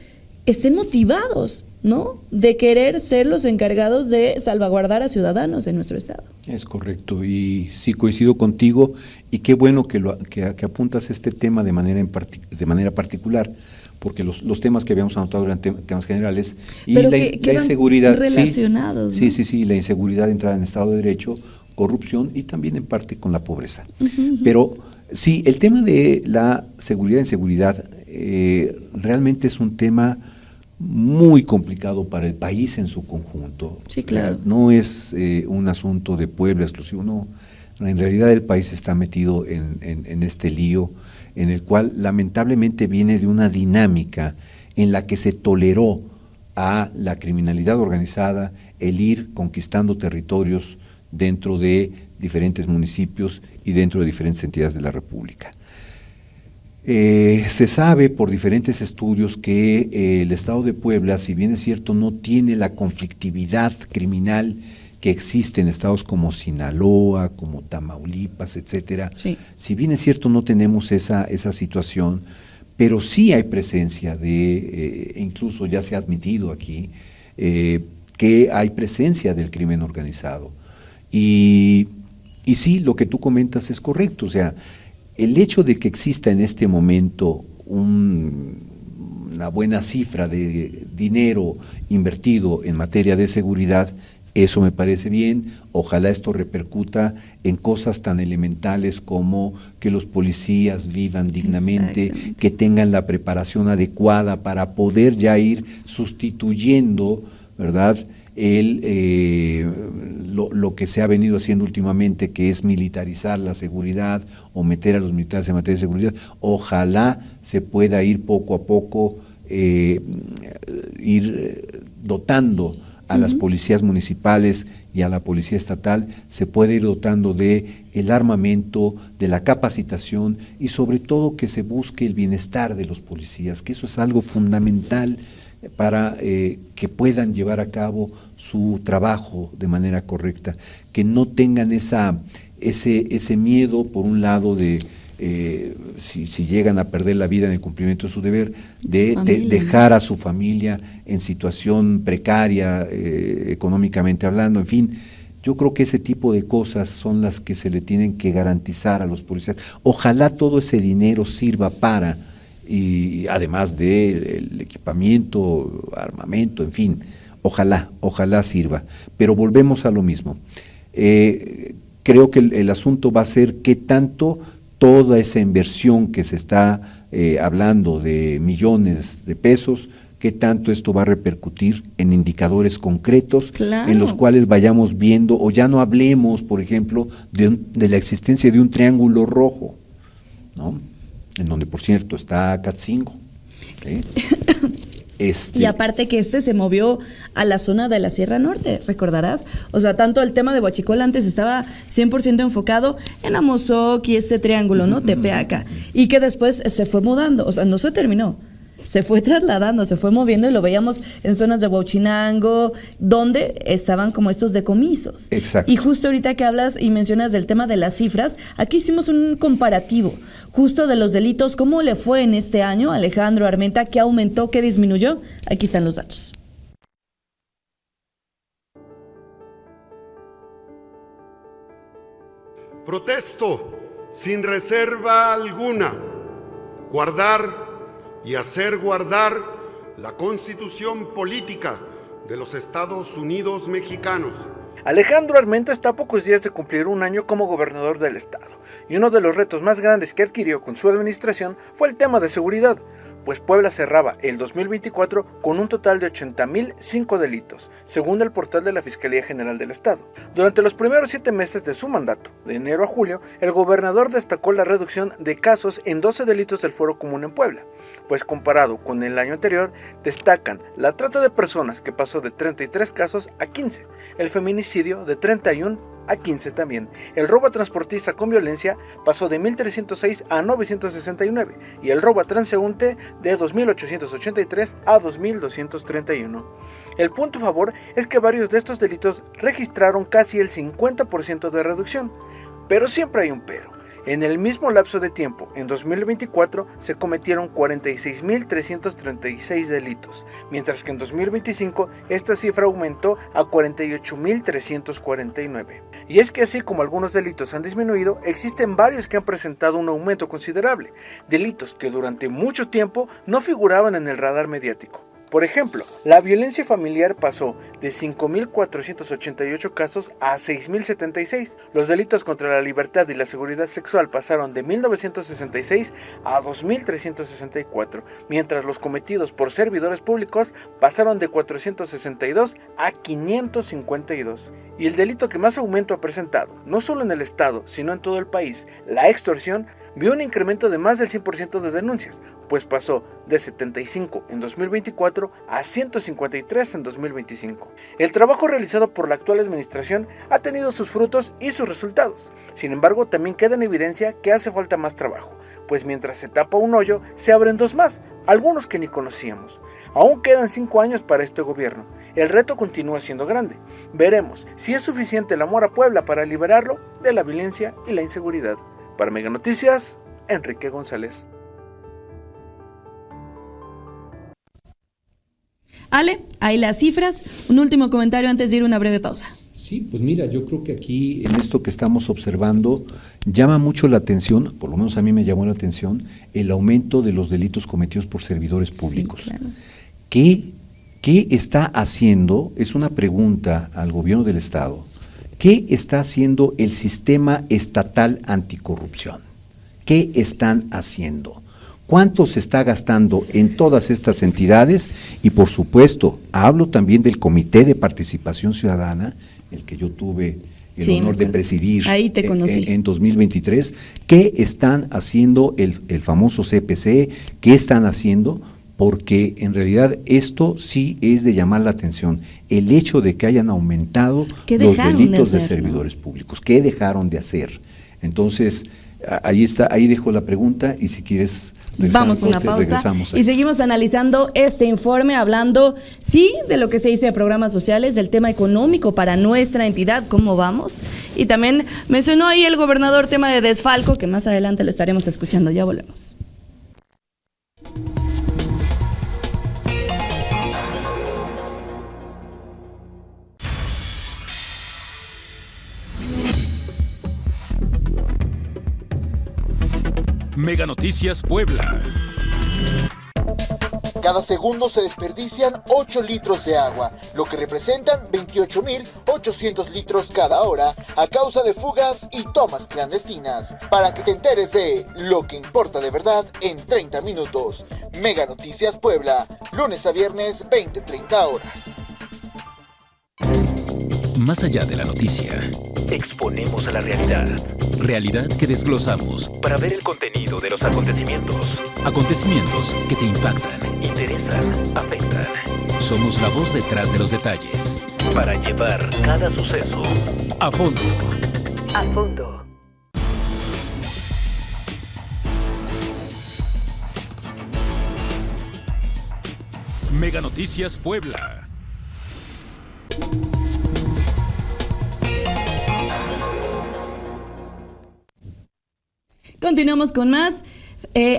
estén motivados, ¿no? De querer ser los encargados de salvaguardar a ciudadanos en nuestro estado. Es correcto, y sí coincido contigo, y qué bueno que apuntas este tema de manera particular, porque los temas que habíamos anotado eran temas generales, y pero la inseguridad relacionados, sí, ¿no? sí, la inseguridad entrada en Estado de Derecho, corrupción y también en parte con la pobreza. Pero sí, el tema de la seguridad e inseguridad realmente es un tema muy complicado para el país en su conjunto. Sí, claro. No es un asunto de Puebla exclusivo, no. En realidad el país está metido en este lío, en el cual lamentablemente viene de una dinámica en la que se toleró a la criminalidad organizada el ir conquistando territorios dentro de diferentes municipios y dentro de diferentes entidades de la República. Se sabe por diferentes estudios que el Estado de Puebla, si bien es cierto, no tiene la conflictividad criminal que existe en estados como Sinaloa, como Tamaulipas, etcétera. Sí. Si bien es cierto, no tenemos esa situación, pero sí hay presencia de, incluso ya se ha admitido aquí, que hay presencia del crimen organizado. Y sí, lo que tú comentas es correcto, o sea, el hecho de que exista en este momento una buena cifra de dinero invertido en materia de seguridad, eso me parece bien. Ojalá esto repercuta en cosas tan elementales como que los policías vivan dignamente, que tengan la preparación adecuada para poder ya ir sustituyendo, ¿verdad?, lo que se ha venido haciendo últimamente, que es militarizar la seguridad o meter a los militares en materia de seguridad. Ojalá se pueda ir poco a poco, ir dotando a las policías municipales y a la policía estatal, se puede ir dotando de el armamento, de la capacitación y sobre todo que se busque el bienestar de los policías, que eso es algo fundamental para que puedan llevar a cabo su trabajo de manera correcta, que no tengan ese miedo, por un lado, de si llegan a perder la vida en el cumplimiento de su deber, de dejar a su familia en situación precaria, económicamente hablando, en fin. Yo creo que ese tipo de cosas son las que se le tienen que garantizar a los policías. Ojalá todo ese dinero sirva para, y además del equipamiento, armamento, en fin, ojalá sirva. Pero volvemos a lo mismo. creo que el asunto va a ser qué tanto toda esa inversión que se está hablando de millones de pesos, qué tanto esto va a repercutir en indicadores concretos, Claro. en los cuales vayamos viendo, o ya no hablemos, por ejemplo, de la existencia de un triángulo rojo, ¿no? En donde, por cierto, está Catzingo. ¿Sí? Y aparte que se movió a la zona de la Sierra Norte, recordarás. O sea, tanto el tema de Huachicol antes estaba 100% enfocado en Amozoc y este triángulo, ¿no? Tepeaca. Y que después se fue mudando, o sea, no se terminó. Se fue trasladando, se fue moviendo y lo veíamos en zonas de Huachinango, donde estaban como estos decomisos. Exacto. Y justo ahorita que hablas y mencionas del tema de las cifras, aquí hicimos un comparativo justo de los delitos, cómo le fue en este año a Alejandro Armenta, qué aumentó, qué disminuyó. Aquí están los datos. Protesto sin reserva alguna, guardar y hacer guardar la Constitución política de los Estados Unidos mexicanos. Alejandro Armenta está a pocos días de cumplir un año como gobernador del estado, y uno de los retos más grandes que adquirió con su administración fue el tema de seguridad, pues Puebla cerraba el 2024 con un total de 80,005 delitos, según el portal de la Fiscalía General del Estado. Durante los primeros 7 meses de su mandato, de enero a julio, el gobernador destacó la reducción de casos en 12 delitos del Fuero Común en Puebla, pues comparado con el año anterior, destacan la trata de personas, que pasó de 33 casos a 15, el feminicidio de 31 a 15 también, el robo a transportista con violencia pasó de 1,306 a 969, y el robo a transeúnte de 2,883 a 2,231. El punto a favor es que varios de estos delitos registraron casi el 50% de reducción, pero siempre hay un pero. En el mismo lapso de tiempo, en 2024, se cometieron 46,336 delitos, mientras que en 2025 esta cifra aumentó a 48,349. Y es que así como algunos delitos han disminuido, existen varios que han presentado un aumento considerable, delitos que durante mucho tiempo no figuraban en el radar mediático. Por ejemplo, la violencia familiar pasó de 5,488 casos a 6,076. Los delitos contra la libertad y la seguridad sexual pasaron de 1,966 a 2,364, mientras los cometidos por servidores públicos pasaron de 462 a 552. Y el delito que más aumento ha presentado, no solo en el estado, sino en todo el país, la extorsión, vio un incremento de más del 100% de denuncias, pues pasó de 75 en 2024 a 153 en 2025. El trabajo realizado por la actual administración ha tenido sus frutos y sus resultados. Sin embargo, también queda en evidencia que hace falta más trabajo, pues mientras se tapa un hoyo, se abren 2 más, algunos que ni conocíamos. Aún quedan 5 años para este gobierno. El reto continúa siendo grande. Veremos si es suficiente el amor a Puebla para liberarlo de la violencia y la inseguridad. Para Mega Noticias, Enrique González. Ale, ahí las cifras. Un último comentario antes de ir a una breve pausa. Sí, pues mira, yo creo que aquí en esto que estamos observando llama mucho la atención, por lo menos a mí me llamó la atención, el aumento de los delitos cometidos por servidores públicos. Sí, claro. ¿Qué está haciendo? Es una pregunta al gobierno del Estado. ¿Qué está haciendo el sistema estatal anticorrupción? ¿Qué están haciendo? ¿Cuánto se está gastando en todas estas entidades? Y por supuesto, hablo también del Comité de Participación Ciudadana, el que yo tuve el honor de presidir. Ahí te conocí. En 2023. ¿Qué están haciendo el famoso CPC? ¿Qué están haciendo? Porque en realidad esto sí es de llamar la atención, el hecho de que hayan aumentado los delitos de servidores públicos. ¿Qué dejaron de hacer? Entonces, ahí está, ahí dejo la pregunta y si quieres vamos a una pausa y seguimos analizando este informe, hablando sí de lo que se dice de programas sociales, del tema económico para nuestra entidad, cómo vamos, y también mencionó ahí el gobernador tema de desfalco, que más adelante lo estaremos escuchando. Ya volvemos. Mega Noticias Puebla. Cada segundo se desperdician 8 litros de agua, lo que representan 28.800 litros cada hora a causa de fugas y tomas clandestinas. Para que te enteres de lo que importa de verdad en 30 minutos. Mega Noticias Puebla, lunes a viernes 20-30 horas. Más allá de la noticia, exponemos a la realidad. Realidad que desglosamos Para ver el contenido de los acontecimientos. Acontecimientos que te impactan. Interesan, afectan. Somos la voz detrás de los detalles. Para llevar cada suceso a fondo. A fondo. Mega Noticias Puebla. Continuamos con más.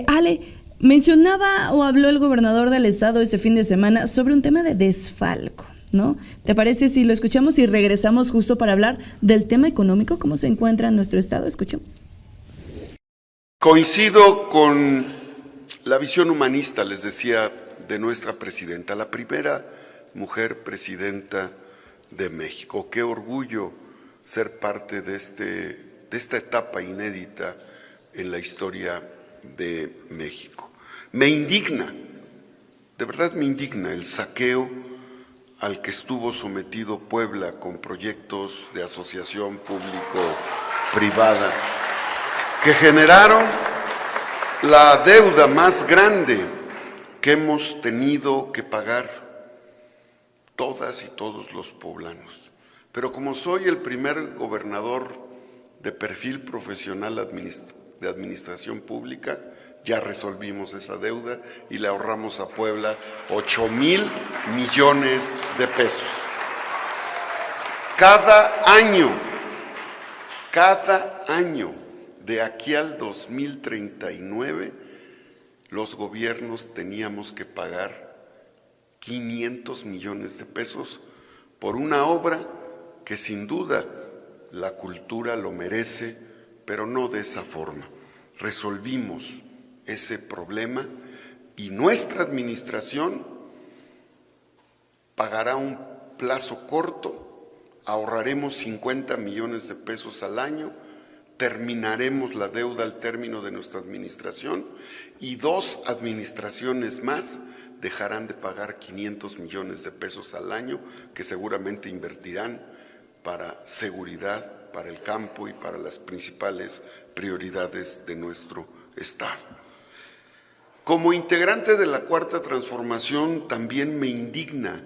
Ale, mencionaba o habló el gobernador del estado este fin de semana sobre un tema de desfalco, ¿no? ¿Te parece si lo escuchamos y regresamos justo para hablar del tema económico? ¿Cómo se encuentra en nuestro estado? Escuchemos. Coincido con la visión humanista, les decía, de nuestra presidenta, la primera mujer presidenta de México. Qué orgullo ser parte de esta etapa inédita en la historia de México. Me indigna, de verdad me indigna el saqueo al que estuvo sometido Puebla con proyectos de asociación público-privada que generaron la deuda más grande que hemos tenido que pagar todas y todos los poblanos. Pero como soy el primer gobernador de perfil profesional de administración pública, ya resolvimos esa deuda y le ahorramos a Puebla 8,000 millones de pesos. Cada año, de aquí al 2039, los gobiernos teníamos que pagar 500 millones de pesos por una obra que sin duda la cultura lo merece, pero no de esa forma. Resolvimos ese problema y nuestra administración pagará un plazo corto, ahorraremos 50 millones de pesos al año, terminaremos la deuda al término de nuestra administración y 2 administraciones más dejarán de pagar 500 millones de pesos al año que seguramente invertirán para seguridad, para el campo y para las principales prioridades de nuestro Estado. Como integrante de la Cuarta Transformación, también me indigna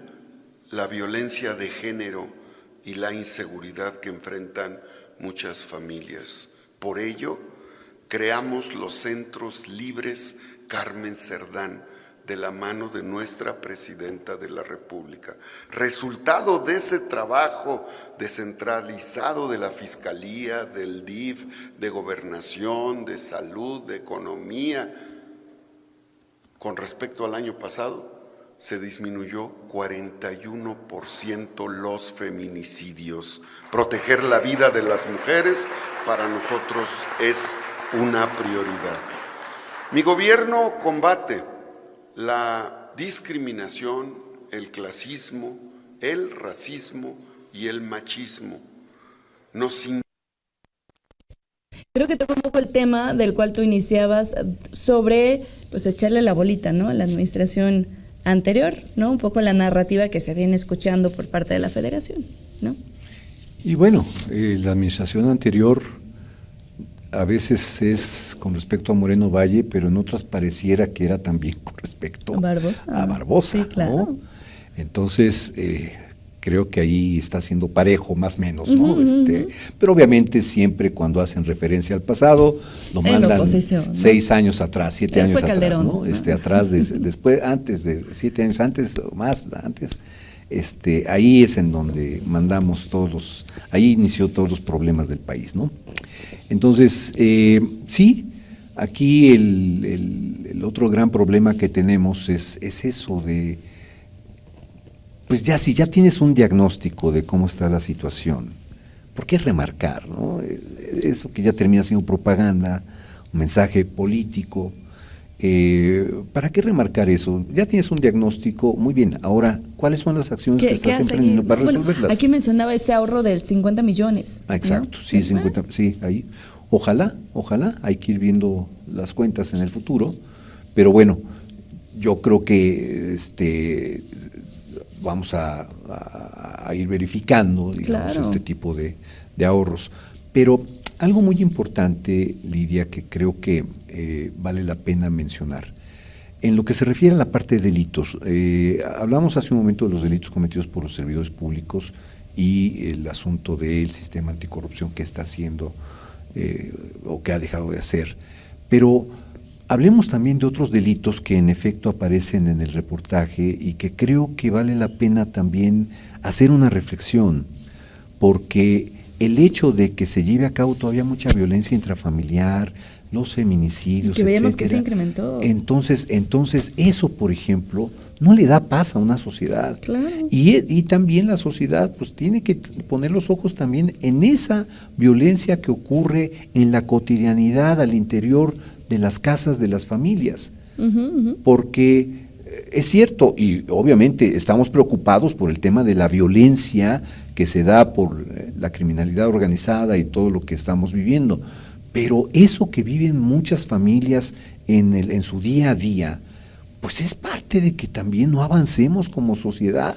la violencia de género y la inseguridad que enfrentan muchas familias. Por ello, creamos los Centros Libres Carmen Cerdán, de la mano de nuestra Presidenta de la República. Resultado de ese trabajo descentralizado de la Fiscalía, del DIF, de Gobernación, de Salud, de Economía, con respecto al año pasado, se disminuyó 41% los feminicidios. Proteger la vida de las mujeres para nosotros es una prioridad. Mi gobierno combate la discriminación, el clasismo, el racismo y el machismo. Creo que toca un poco el tema del cual tú iniciabas sobre, pues, echarle la bolita, ¿no?, a la administración anterior, ¿no? Un poco la narrativa que se viene escuchando por parte de la Federación, ¿no? Y bueno, la administración anterior a veces es con respecto a Moreno Valle, pero en otras pareciera que era también con respecto a Barbosa, sí, claro. ¿no? Entonces, creo que ahí está siendo parejo, más o menos, ¿no? Pero obviamente siempre cuando hacen referencia al pasado, lo mandan 6 años atrás, 7 años atrás, Calderón, ¿no? Atrás, después, antes de 7 años antes, o más antes, ahí es en donde mandamos ahí inició todos los problemas del país, ¿no? Entonces, sí, aquí el otro gran problema que tenemos es eso de, pues ya si ya tienes un diagnóstico de cómo está la situación, ¿por qué remarcar, no? Eso que ya termina siendo propaganda, un mensaje político, ¿Para qué remarcar eso? Ya tienes un diagnóstico, muy bien. Ahora, ¿cuáles son las acciones que estás emprendiendo para resolverlas? Aquí mencionaba este ahorro del 50 millones. Exacto, ¿no? sí, 50, sí, ahí. Ojalá, hay que ir viendo las cuentas en el futuro, pero bueno, yo creo que vamos a ir verificando, digamos, claro, este tipo de ahorros. Pero algo muy importante, Lidia, que creo que vale la pena mencionar, en lo que se refiere a la parte de delitos, hablamos hace un momento de los delitos cometidos por los servidores públicos y el asunto del sistema anticorrupción que está haciendo o que ha dejado de hacer, pero hablemos también de otros delitos que en efecto aparecen en el reportaje y que creo que vale la pena también hacer una reflexión, porque el hecho de que se lleve a cabo todavía mucha violencia intrafamiliar, los feminicidios, que veíamos etcétera, que se incrementó. Entonces eso, por ejemplo, no le da paz a una sociedad. Claro. Y también la sociedad pues tiene que poner los ojos también en esa violencia que ocurre en la cotidianidad al interior de las casas de las familias. Porque es cierto, y obviamente estamos preocupados por el tema de la violencia que se da por la criminalidad organizada y todo lo que estamos viviendo, pero eso que viven muchas familias en su día a día, pues es parte de que también no avancemos como sociedad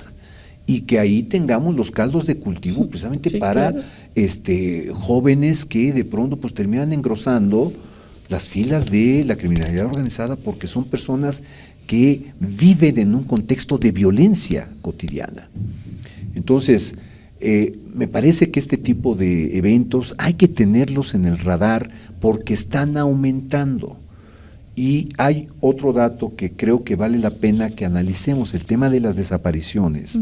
y que ahí tengamos los caldos de cultivo precisamente sí, para claro, jóvenes que de pronto pues terminan engrosando las filas de la criminalidad organizada porque son personas que viven en un contexto de violencia cotidiana. Entonces, me parece que este tipo de eventos hay que tenerlos en el radar porque están aumentando. Y hay otro dato que creo que vale la pena que analicemos, el tema de las desapariciones.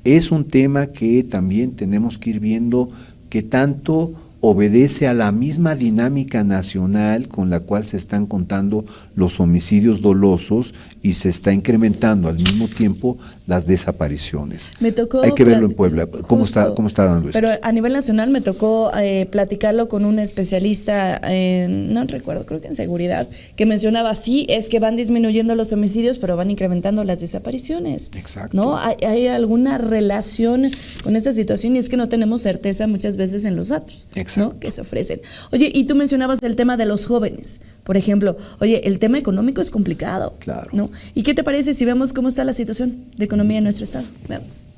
Es un tema que también tenemos que ir viendo que tanto obedece a la misma dinámica nacional con la cual se están contando los homicidios dolosos y se está incrementando al mismo tiempo las desapariciones. Me tocó Hay que verlo en Puebla, cómo está dando esto. Pero a nivel nacional me tocó platicarlo con un especialista, no recuerdo, creo que en seguridad, que mencionaba, sí, es que van disminuyendo los homicidios, pero van incrementando las desapariciones. Exacto. ¿No? ¿Hay alguna relación con esta situación? Y es que no tenemos certeza muchas veces en los datos, ¿no?, que se ofrecen. Oye, y tú mencionabas el tema de los jóvenes, por ejemplo. Oye, el tema económico es complicado. Claro. ¿No? ¿Y qué te parece si vemos cómo está la situación de economía en nuestro estado? Veamos.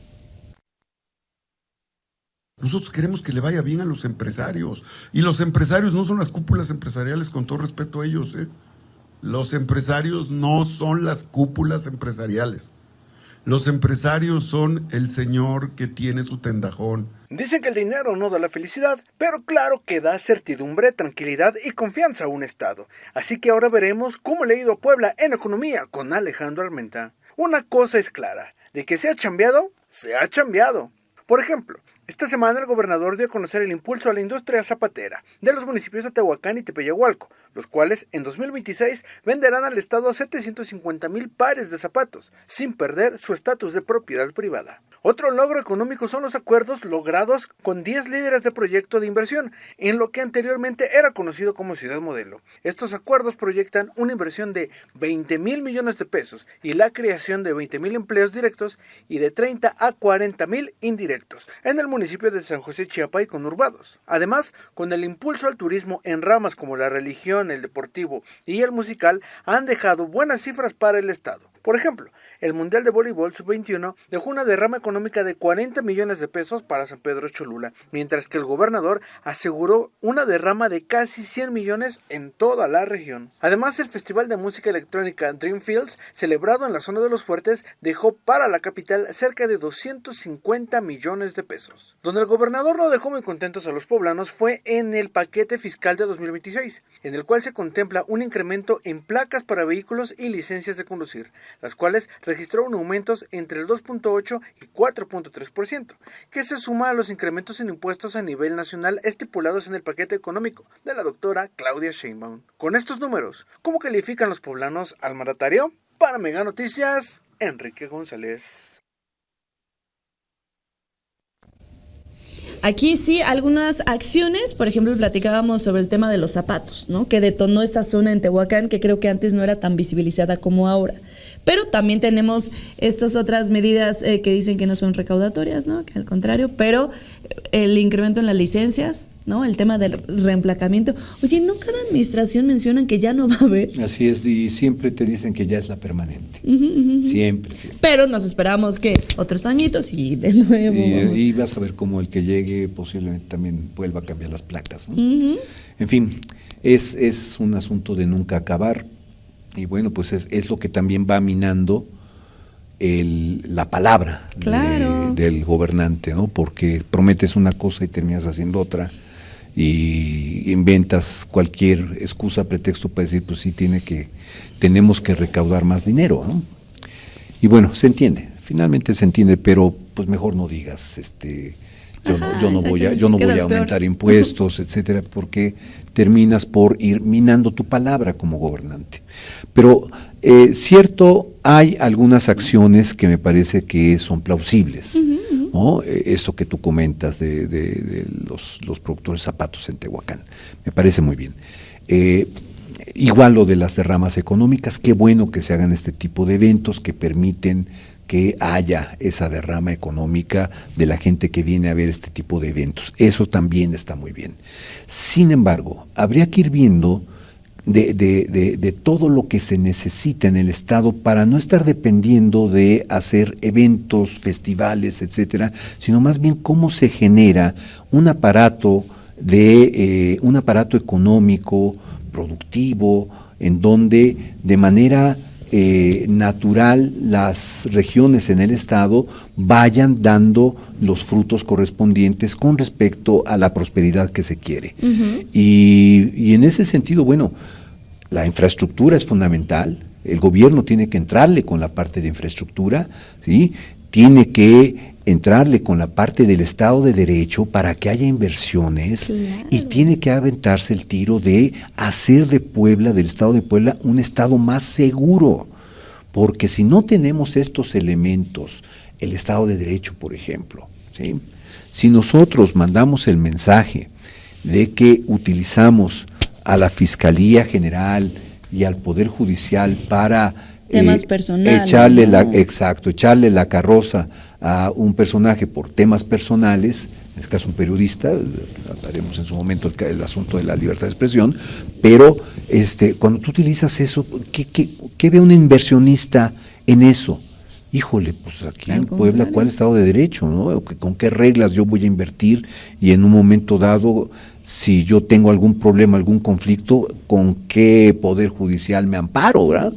Nosotros queremos que le vaya bien a los empresarios. Y los empresarios no son las cúpulas empresariales, con todo respeto a ellos, ¿eh? Los empresarios no son las cúpulas empresariales. Los empresarios son el señor que tiene su tendajón. Dicen que el dinero no da la felicidad, pero claro que da certidumbre, tranquilidad y confianza a un estado. Así que ahora veremos cómo le ha ido a Puebla en economía con Alejandro Armenta. Una cosa es clara, de que se ha chambeado, se ha chambeado. Por ejemplo, esta semana el gobernador dio a conocer el impulso a la industria zapatera de los municipios de Tehuacán y Tepeyahualco, los cuales en 2026 venderán al estado 750,000 pares de zapatos, sin perder su estatus de propiedad privada. Otro logro económico son los acuerdos logrados con 10 líderes de proyecto de inversión, en lo que anteriormente era conocido como Ciudad Modelo. Estos acuerdos proyectan una inversión de 20,000 millones de pesos y la creación de 20,000 empleos directos y de 30 a 40,000 indirectos en el municipio de San José Chiapa y conurbados. Además, con el impulso al turismo en ramas como la religión, el deportivo y el musical, han dejado buenas cifras para el estado. Por ejemplo, el Mundial de Voleibol Sub-21 dejó una derrama económica de 40 millones de pesos para San Pedro Cholula, mientras que el gobernador aseguró una derrama de casi 100 millones en toda la región. Además, el Festival de Música Electrónica Dreamfields, celebrado en la zona de Los Fuertes, dejó para la capital cerca de 250 millones de pesos. Donde el gobernador no dejó muy contentos a los poblanos fue en el paquete fiscal de 2026, en el cual se contempla un incremento en placas para vehículos y licencias de conducir, las cuales registraron aumentos entre el 2.8 y 4.3%, que se suma a los incrementos en impuestos a nivel nacional estipulados en el paquete económico de la doctora Claudia Sheinbaum. Con estos números, ¿cómo califican los poblanos al mandatario? Para Mega Noticias, Enrique González. Aquí sí, algunas acciones, por ejemplo, platicábamos sobre el tema de los zapatos, ¿no? Que detonó esta zona en Tehuacán, que creo que antes no era tan visibilizada como ahora. Pero también tenemos estas otras medidas que dicen que no son recaudatorias, ¿no? Que al contrario, pero el incremento en las licencias, ¿no? El tema del reemplacamiento. Oye, ¿no cada administración mencionan que ya no va a haber? Así es, y siempre te dicen que ya es la permanente. Siempre. Pero nos esperamos que otros añitos y de nuevo. Y vas a ver cómo el que llegue posiblemente también vuelva a cambiar las placas, ¿no? En fin, es un asunto de nunca acabar. Y bueno, pues es lo que también va minando la palabra del gobernante, ¿no? Porque prometes una cosa y terminas haciendo otra y inventas cualquier excusa, pretexto para decir, pues sí, tenemos que recaudar más dinero, ¿no? Y bueno, se entiende, finalmente se entiende, pero pues mejor no digas, yo no voy a aumentar impuestos, etcétera, porque terminas por ir minando tu palabra como gobernante. Pero cierto, hay algunas acciones que me parece que son plausibles, ¿no? Eso que tú comentas de los productores de zapatos en Tehuacán, me parece muy bien. Igual lo de las derramas económicas, qué bueno que se hagan este tipo de eventos que permiten que haya esa derrama económica de la gente que viene a ver este tipo de eventos. Eso también está muy bien. Sin embargo, habría que ir viendo de todo lo que se necesita en el Estado para no estar dependiendo de hacer eventos, festivales, etcétera, sino más bien cómo se genera un aparato económico, productivo, en donde de manera natural las regiones en el Estado vayan dando los frutos correspondientes con respecto a la prosperidad que se quiere. Y en ese sentido, bueno, la infraestructura es fundamental, el gobierno tiene que entrarle con la parte de infraestructura, ¿sí? Tiene que entrarle con la parte del Estado de Derecho para que haya inversiones y tiene que aventarse el tiro de hacer de Puebla, del Estado de Puebla, un Estado más seguro, porque si no tenemos estos elementos, el Estado de Derecho, por ejemplo, ¿sí? Si nosotros mandamos el mensaje de que utilizamos a la Fiscalía General y al Poder Judicial para temas personales, echarle la carroza a un personaje por temas personales, en este caso un periodista, hablaremos en su momento el asunto de la libertad de expresión, pero cuando tú utilizas eso, ¿qué ve un inversionista en eso? Híjole, pues aquí en Puebla, ¿cuál Estado de Derecho, no? ¿Con qué reglas yo voy a invertir? Y en un momento dado, si yo tengo algún problema, algún conflicto, ¿con qué Poder Judicial me amparo, verdad?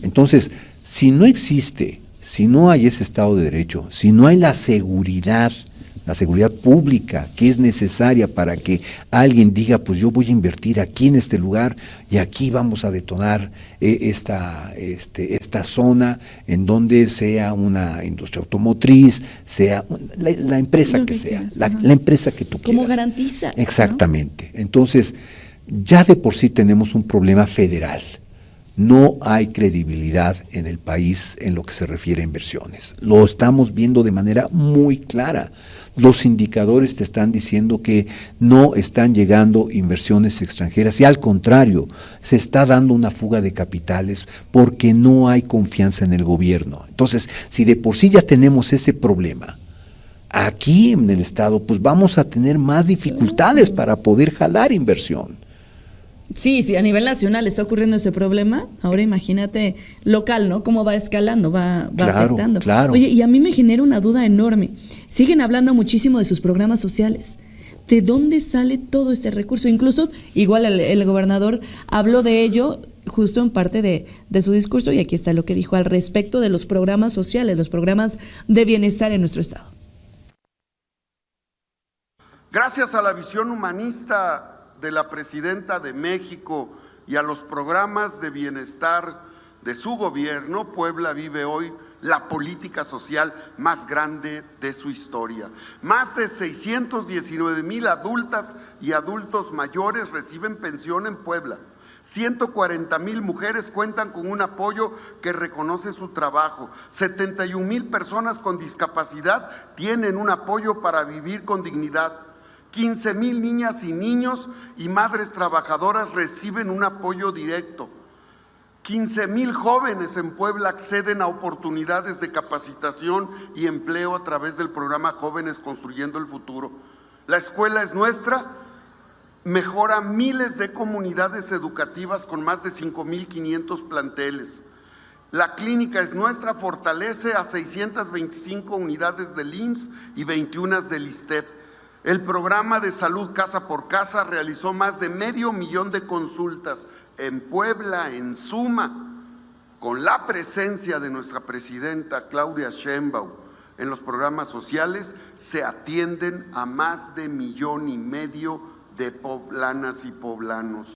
Entonces, si no existe, si no hay ese Estado de Derecho, si no hay la seguridad pública que es necesaria para que alguien diga, pues yo voy a invertir aquí en este lugar y aquí vamos a detonar esta zona en donde sea una industria automotriz, sea la empresa que sea, la empresa que tú quieras. ¿Cómo garantizas? Exactamente. ¿No? Entonces, ya de por sí tenemos un problema federal. No hay credibilidad en el país en lo que se refiere a inversiones. Lo estamos viendo de manera muy clara. Los indicadores te están diciendo que no están llegando inversiones extranjeras y al contrario, se está dando una fuga de capitales porque no hay confianza en el gobierno. Entonces, si de por sí ya tenemos ese problema, aquí en el Estado, pues vamos a tener más dificultades para poder jalar inversión. Sí, a nivel nacional está ocurriendo ese problema, ahora imagínate local, ¿no? Cómo va escalando, va afectando. Claro. Oye, y a mí me genera una duda enorme. Siguen hablando muchísimo de sus programas sociales. ¿De dónde sale todo este recurso? Incluso, igual el gobernador habló de ello justo en parte de su discurso, y aquí está lo que dijo al respecto de los programas sociales, los programas de bienestar en nuestro estado. Gracias a la visión humanista de la presidenta de México y a los programas de bienestar de su gobierno, Puebla vive hoy la política social más grande de su historia. Más de 619,000 adultas y adultos mayores reciben pensión en Puebla. 140,000 mujeres cuentan con un apoyo que reconoce su trabajo. 71,000 personas con discapacidad tienen un apoyo para vivir con dignidad. 15,000 niñas y niños y madres trabajadoras reciben un apoyo directo. 15,000 jóvenes en Puebla acceden a oportunidades de capacitación y empleo a través del programa Jóvenes Construyendo el Futuro. La escuela es nuestra, mejora miles de comunidades educativas con más de 5,500 planteles. La clínica es nuestra, fortalece a 625 unidades del IMSS y 21 del ISSSTE. El programa de salud Casa por Casa realizó más de 500,000 de consultas en Puebla, en suma, con la presencia de nuestra presidenta Claudia Sheinbaum en los programas sociales, se atienden a más de 1,5 millones de poblanas y poblanos.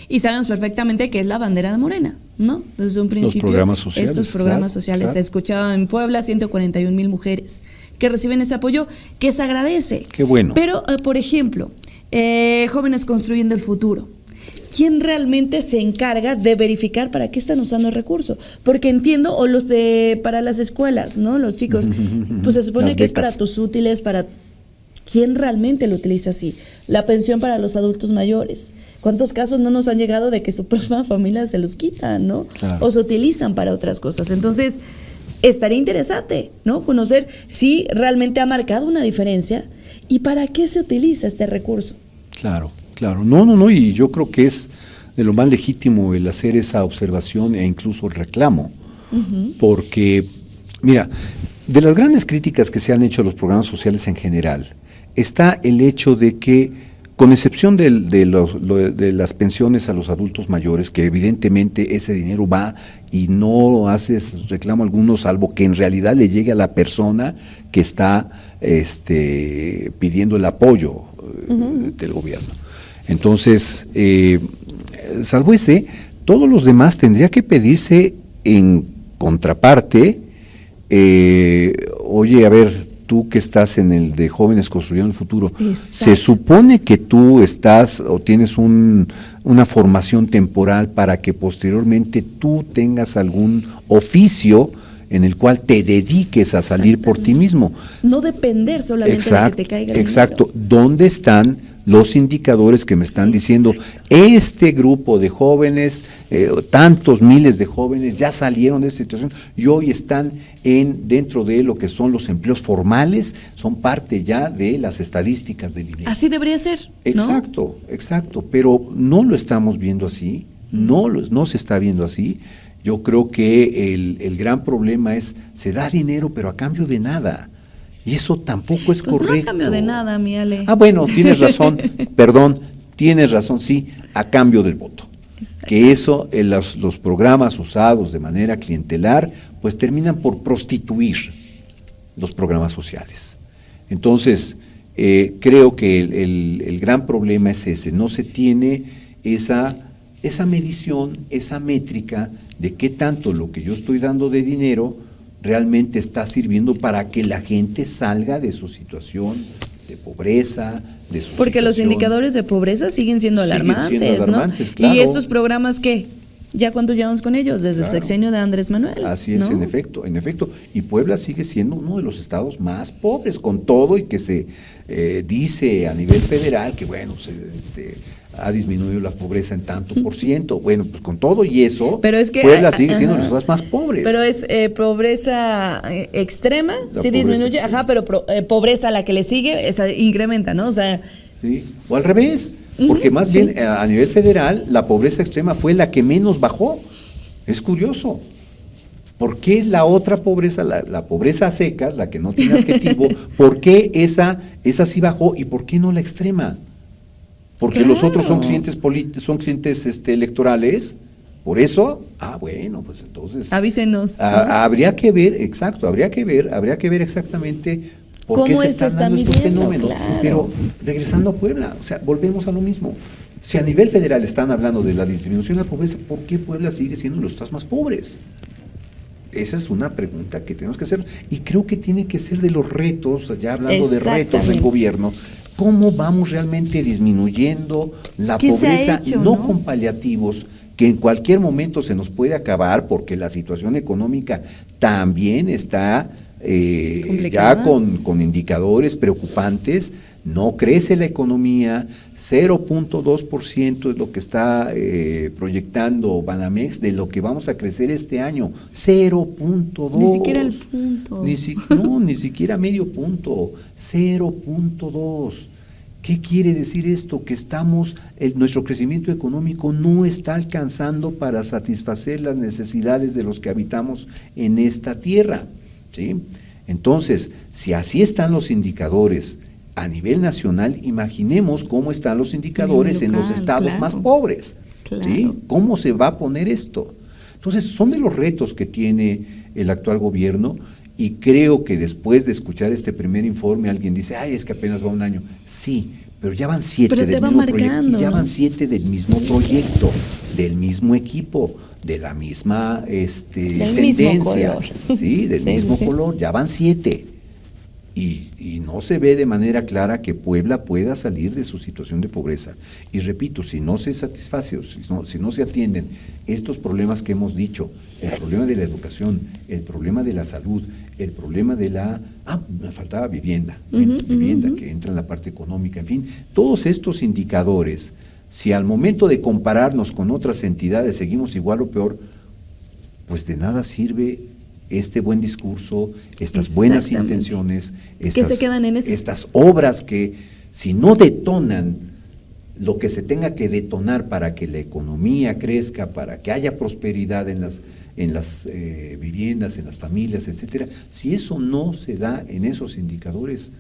Y sabemos perfectamente que es la bandera de Morena, ¿no? Desde un principio. Los programas sociales. Estos programas sociales. Se escuchaba en Puebla 141,000 mujeres que reciben ese apoyo, que se agradece. Qué bueno. Pero, por ejemplo, Jóvenes Construyendo el Futuro. ¿Quién realmente se encarga de verificar para qué están usando el recurso? Porque entiendo, o los para las escuelas, ¿no? Los chicos, pues se supone que es para tus útiles, para... ¿Quién realmente lo utiliza así? La pensión para los adultos mayores. ¿Cuántos casos no nos han llegado de que su propia familia se los quita, ¿no? Claro. O se utilizan para otras cosas. Entonces, estaría interesante, ¿no? Conocer si realmente ha marcado una diferencia y para qué se utiliza este recurso. Claro, claro. No, y yo creo que es de lo más legítimo el hacer esa observación e incluso el reclamo. Porque, mira, de las grandes críticas que se han hecho a los programas sociales en general, está el hecho de que, con excepción de las pensiones a los adultos mayores, que evidentemente ese dinero va y no haces reclamo alguno, salvo que en realidad le llegue a la persona que está pidiendo el apoyo del gobierno. Entonces, salvo ese, todos los demás tendría que pedirse en contraparte, oye, a ver, tú que estás en el de Jóvenes Construyendo el Futuro, se supone que tú estás o tienes una formación temporal para que posteriormente tú tengas algún oficio en el cual te dediques a salir por ti mismo. No depender solamente de que te caiga el Exacto. dinero. ¿Dónde están los indicadores que me están diciendo, este grupo de jóvenes, tantos miles de jóvenes ya salieron de esta situación y hoy están dentro de lo que son los empleos formales, son parte ya de las estadísticas del INEGI? Así debería ser, ¿no? Exacto, pero no lo estamos viendo así, no se está viendo así. Yo creo que el gran problema es, se da dinero pero a cambio de nada. Y eso tampoco es correcto. No a cambio de nada, mi Ale. Bueno, tienes razón, tienes razón, sí, a cambio del voto. Exacto. Que eso, los programas usados de manera clientelar, pues terminan por prostituir los programas sociales. Entonces, creo que el gran problema es ese, no se tiene esa medición, esa métrica de qué tanto lo que yo estoy dando de dinero realmente está sirviendo para que la gente salga de su situación de pobreza, de su Porque los indicadores de pobreza siguen siendo alarmantes, ¿no? Claro. ¿Y estos programas qué? ¿Ya cuántos llevamos con ellos? Desde el sexenio de Andrés Manuel. Así es, ¿no? en efecto. Y Puebla sigue siendo uno de los estados más pobres, con todo y que se dice a nivel federal que, bueno, ha disminuido la pobreza en tanto %. Bueno, pues con todo y eso, pero es que, Puebla sigue siendo uno de los estados más pobres. Pero es pobreza extrema, sí disminuye, pero pobreza a la que le sigue, esa incrementa, ¿no? O sea... Sí, o al revés, porque más bien a nivel federal la pobreza extrema fue la que menos bajó. Es curioso. ¿Por qué la otra pobreza, la pobreza a secas, la que no tiene adjetivo, por qué esa sí bajó y por qué no la extrema? Porque los otros son clientes electorales, por eso, bueno, pues entonces avísenos. Habría que ver exactamente por qué se están dando estos fenómenos. Claro. Pero regresando a Puebla, o sea, volvemos a lo mismo. Si a nivel federal están hablando de la disminución de la pobreza, ¿por qué Puebla sigue siendo uno de los estados más pobres? Esa es una pregunta que tenemos que hacer, y creo que tiene que ser de los retos, ya hablando de retos del gobierno, ¿Cómo vamos realmente disminuyendo la ¿Qué se ha pobreza? hecho, No no? con paliativos, que en cualquier momento se nos puede acabar porque la situación económica también está ya con indicadores preocupantes. No crece la economía, 0.2% es lo que está proyectando Banamex de lo que vamos a crecer este año. 0.2. Ni siquiera el punto. Ni siquiera medio punto. 0.2. ¿Qué quiere decir esto? Que nuestro crecimiento económico no está alcanzando para satisfacer las necesidades de los que habitamos en esta tierra, ¿sí? Entonces, si así están los indicadores a nivel nacional, imaginemos cómo están los indicadores en los estados más pobres, ¿sí? ¿Cómo se va a poner esto? Entonces, son de los retos que tiene el actual gobierno. Y creo que después de escuchar este primer informe, alguien dice, ay, es que apenas va un año. Sí, pero ya van 7 del mismo proyecto. Ya van 7 del mismo proyecto, del mismo equipo, de la misma tendencia. Sí, del mismo color, ya van 7. Y no se ve de manera clara que Puebla pueda salir de su situación de pobreza. Y repito, si no se satisface, si no se atienden estos problemas que hemos dicho, el problema de la educación, el problema de la salud, el problema de me faltaba vivienda, que entra en la parte económica, en fin, todos estos indicadores, si al momento de compararnos con otras entidades seguimos igual o peor, pues de nada sirve este buen discurso, estas buenas intenciones, estas obras que si no detonan lo que se tenga que detonar para que la economía crezca, para que haya prosperidad en las viviendas, en las familias, etcétera, si eso no se da en esos indicadores,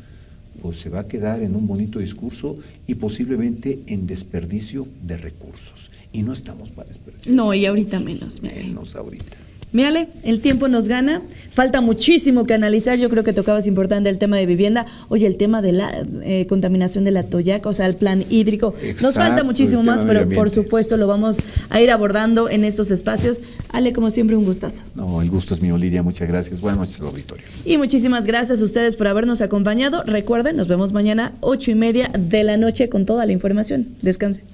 pues se va a quedar en un bonito discurso y posiblemente en desperdicio de recursos. Y no estamos para desperdiciar. No, y ahorita menos. Menos ahorita. Mírale, el tiempo nos gana, falta muchísimo que analizar. Yo creo que tocabas importante el tema de vivienda. Oye, el tema de la contaminación de la Toyac, o sea, el plan hídrico. Nos falta muchísimo más, pero por supuesto lo vamos a ir abordando en estos espacios. Ale, como siempre, un gustazo. No, el gusto es mío, Lidia, muchas gracias. Buenas noches al auditorio. Y muchísimas gracias a ustedes por habernos acompañado. Recuerden, nos vemos mañana 8:30 de la noche con toda la información. Descansen.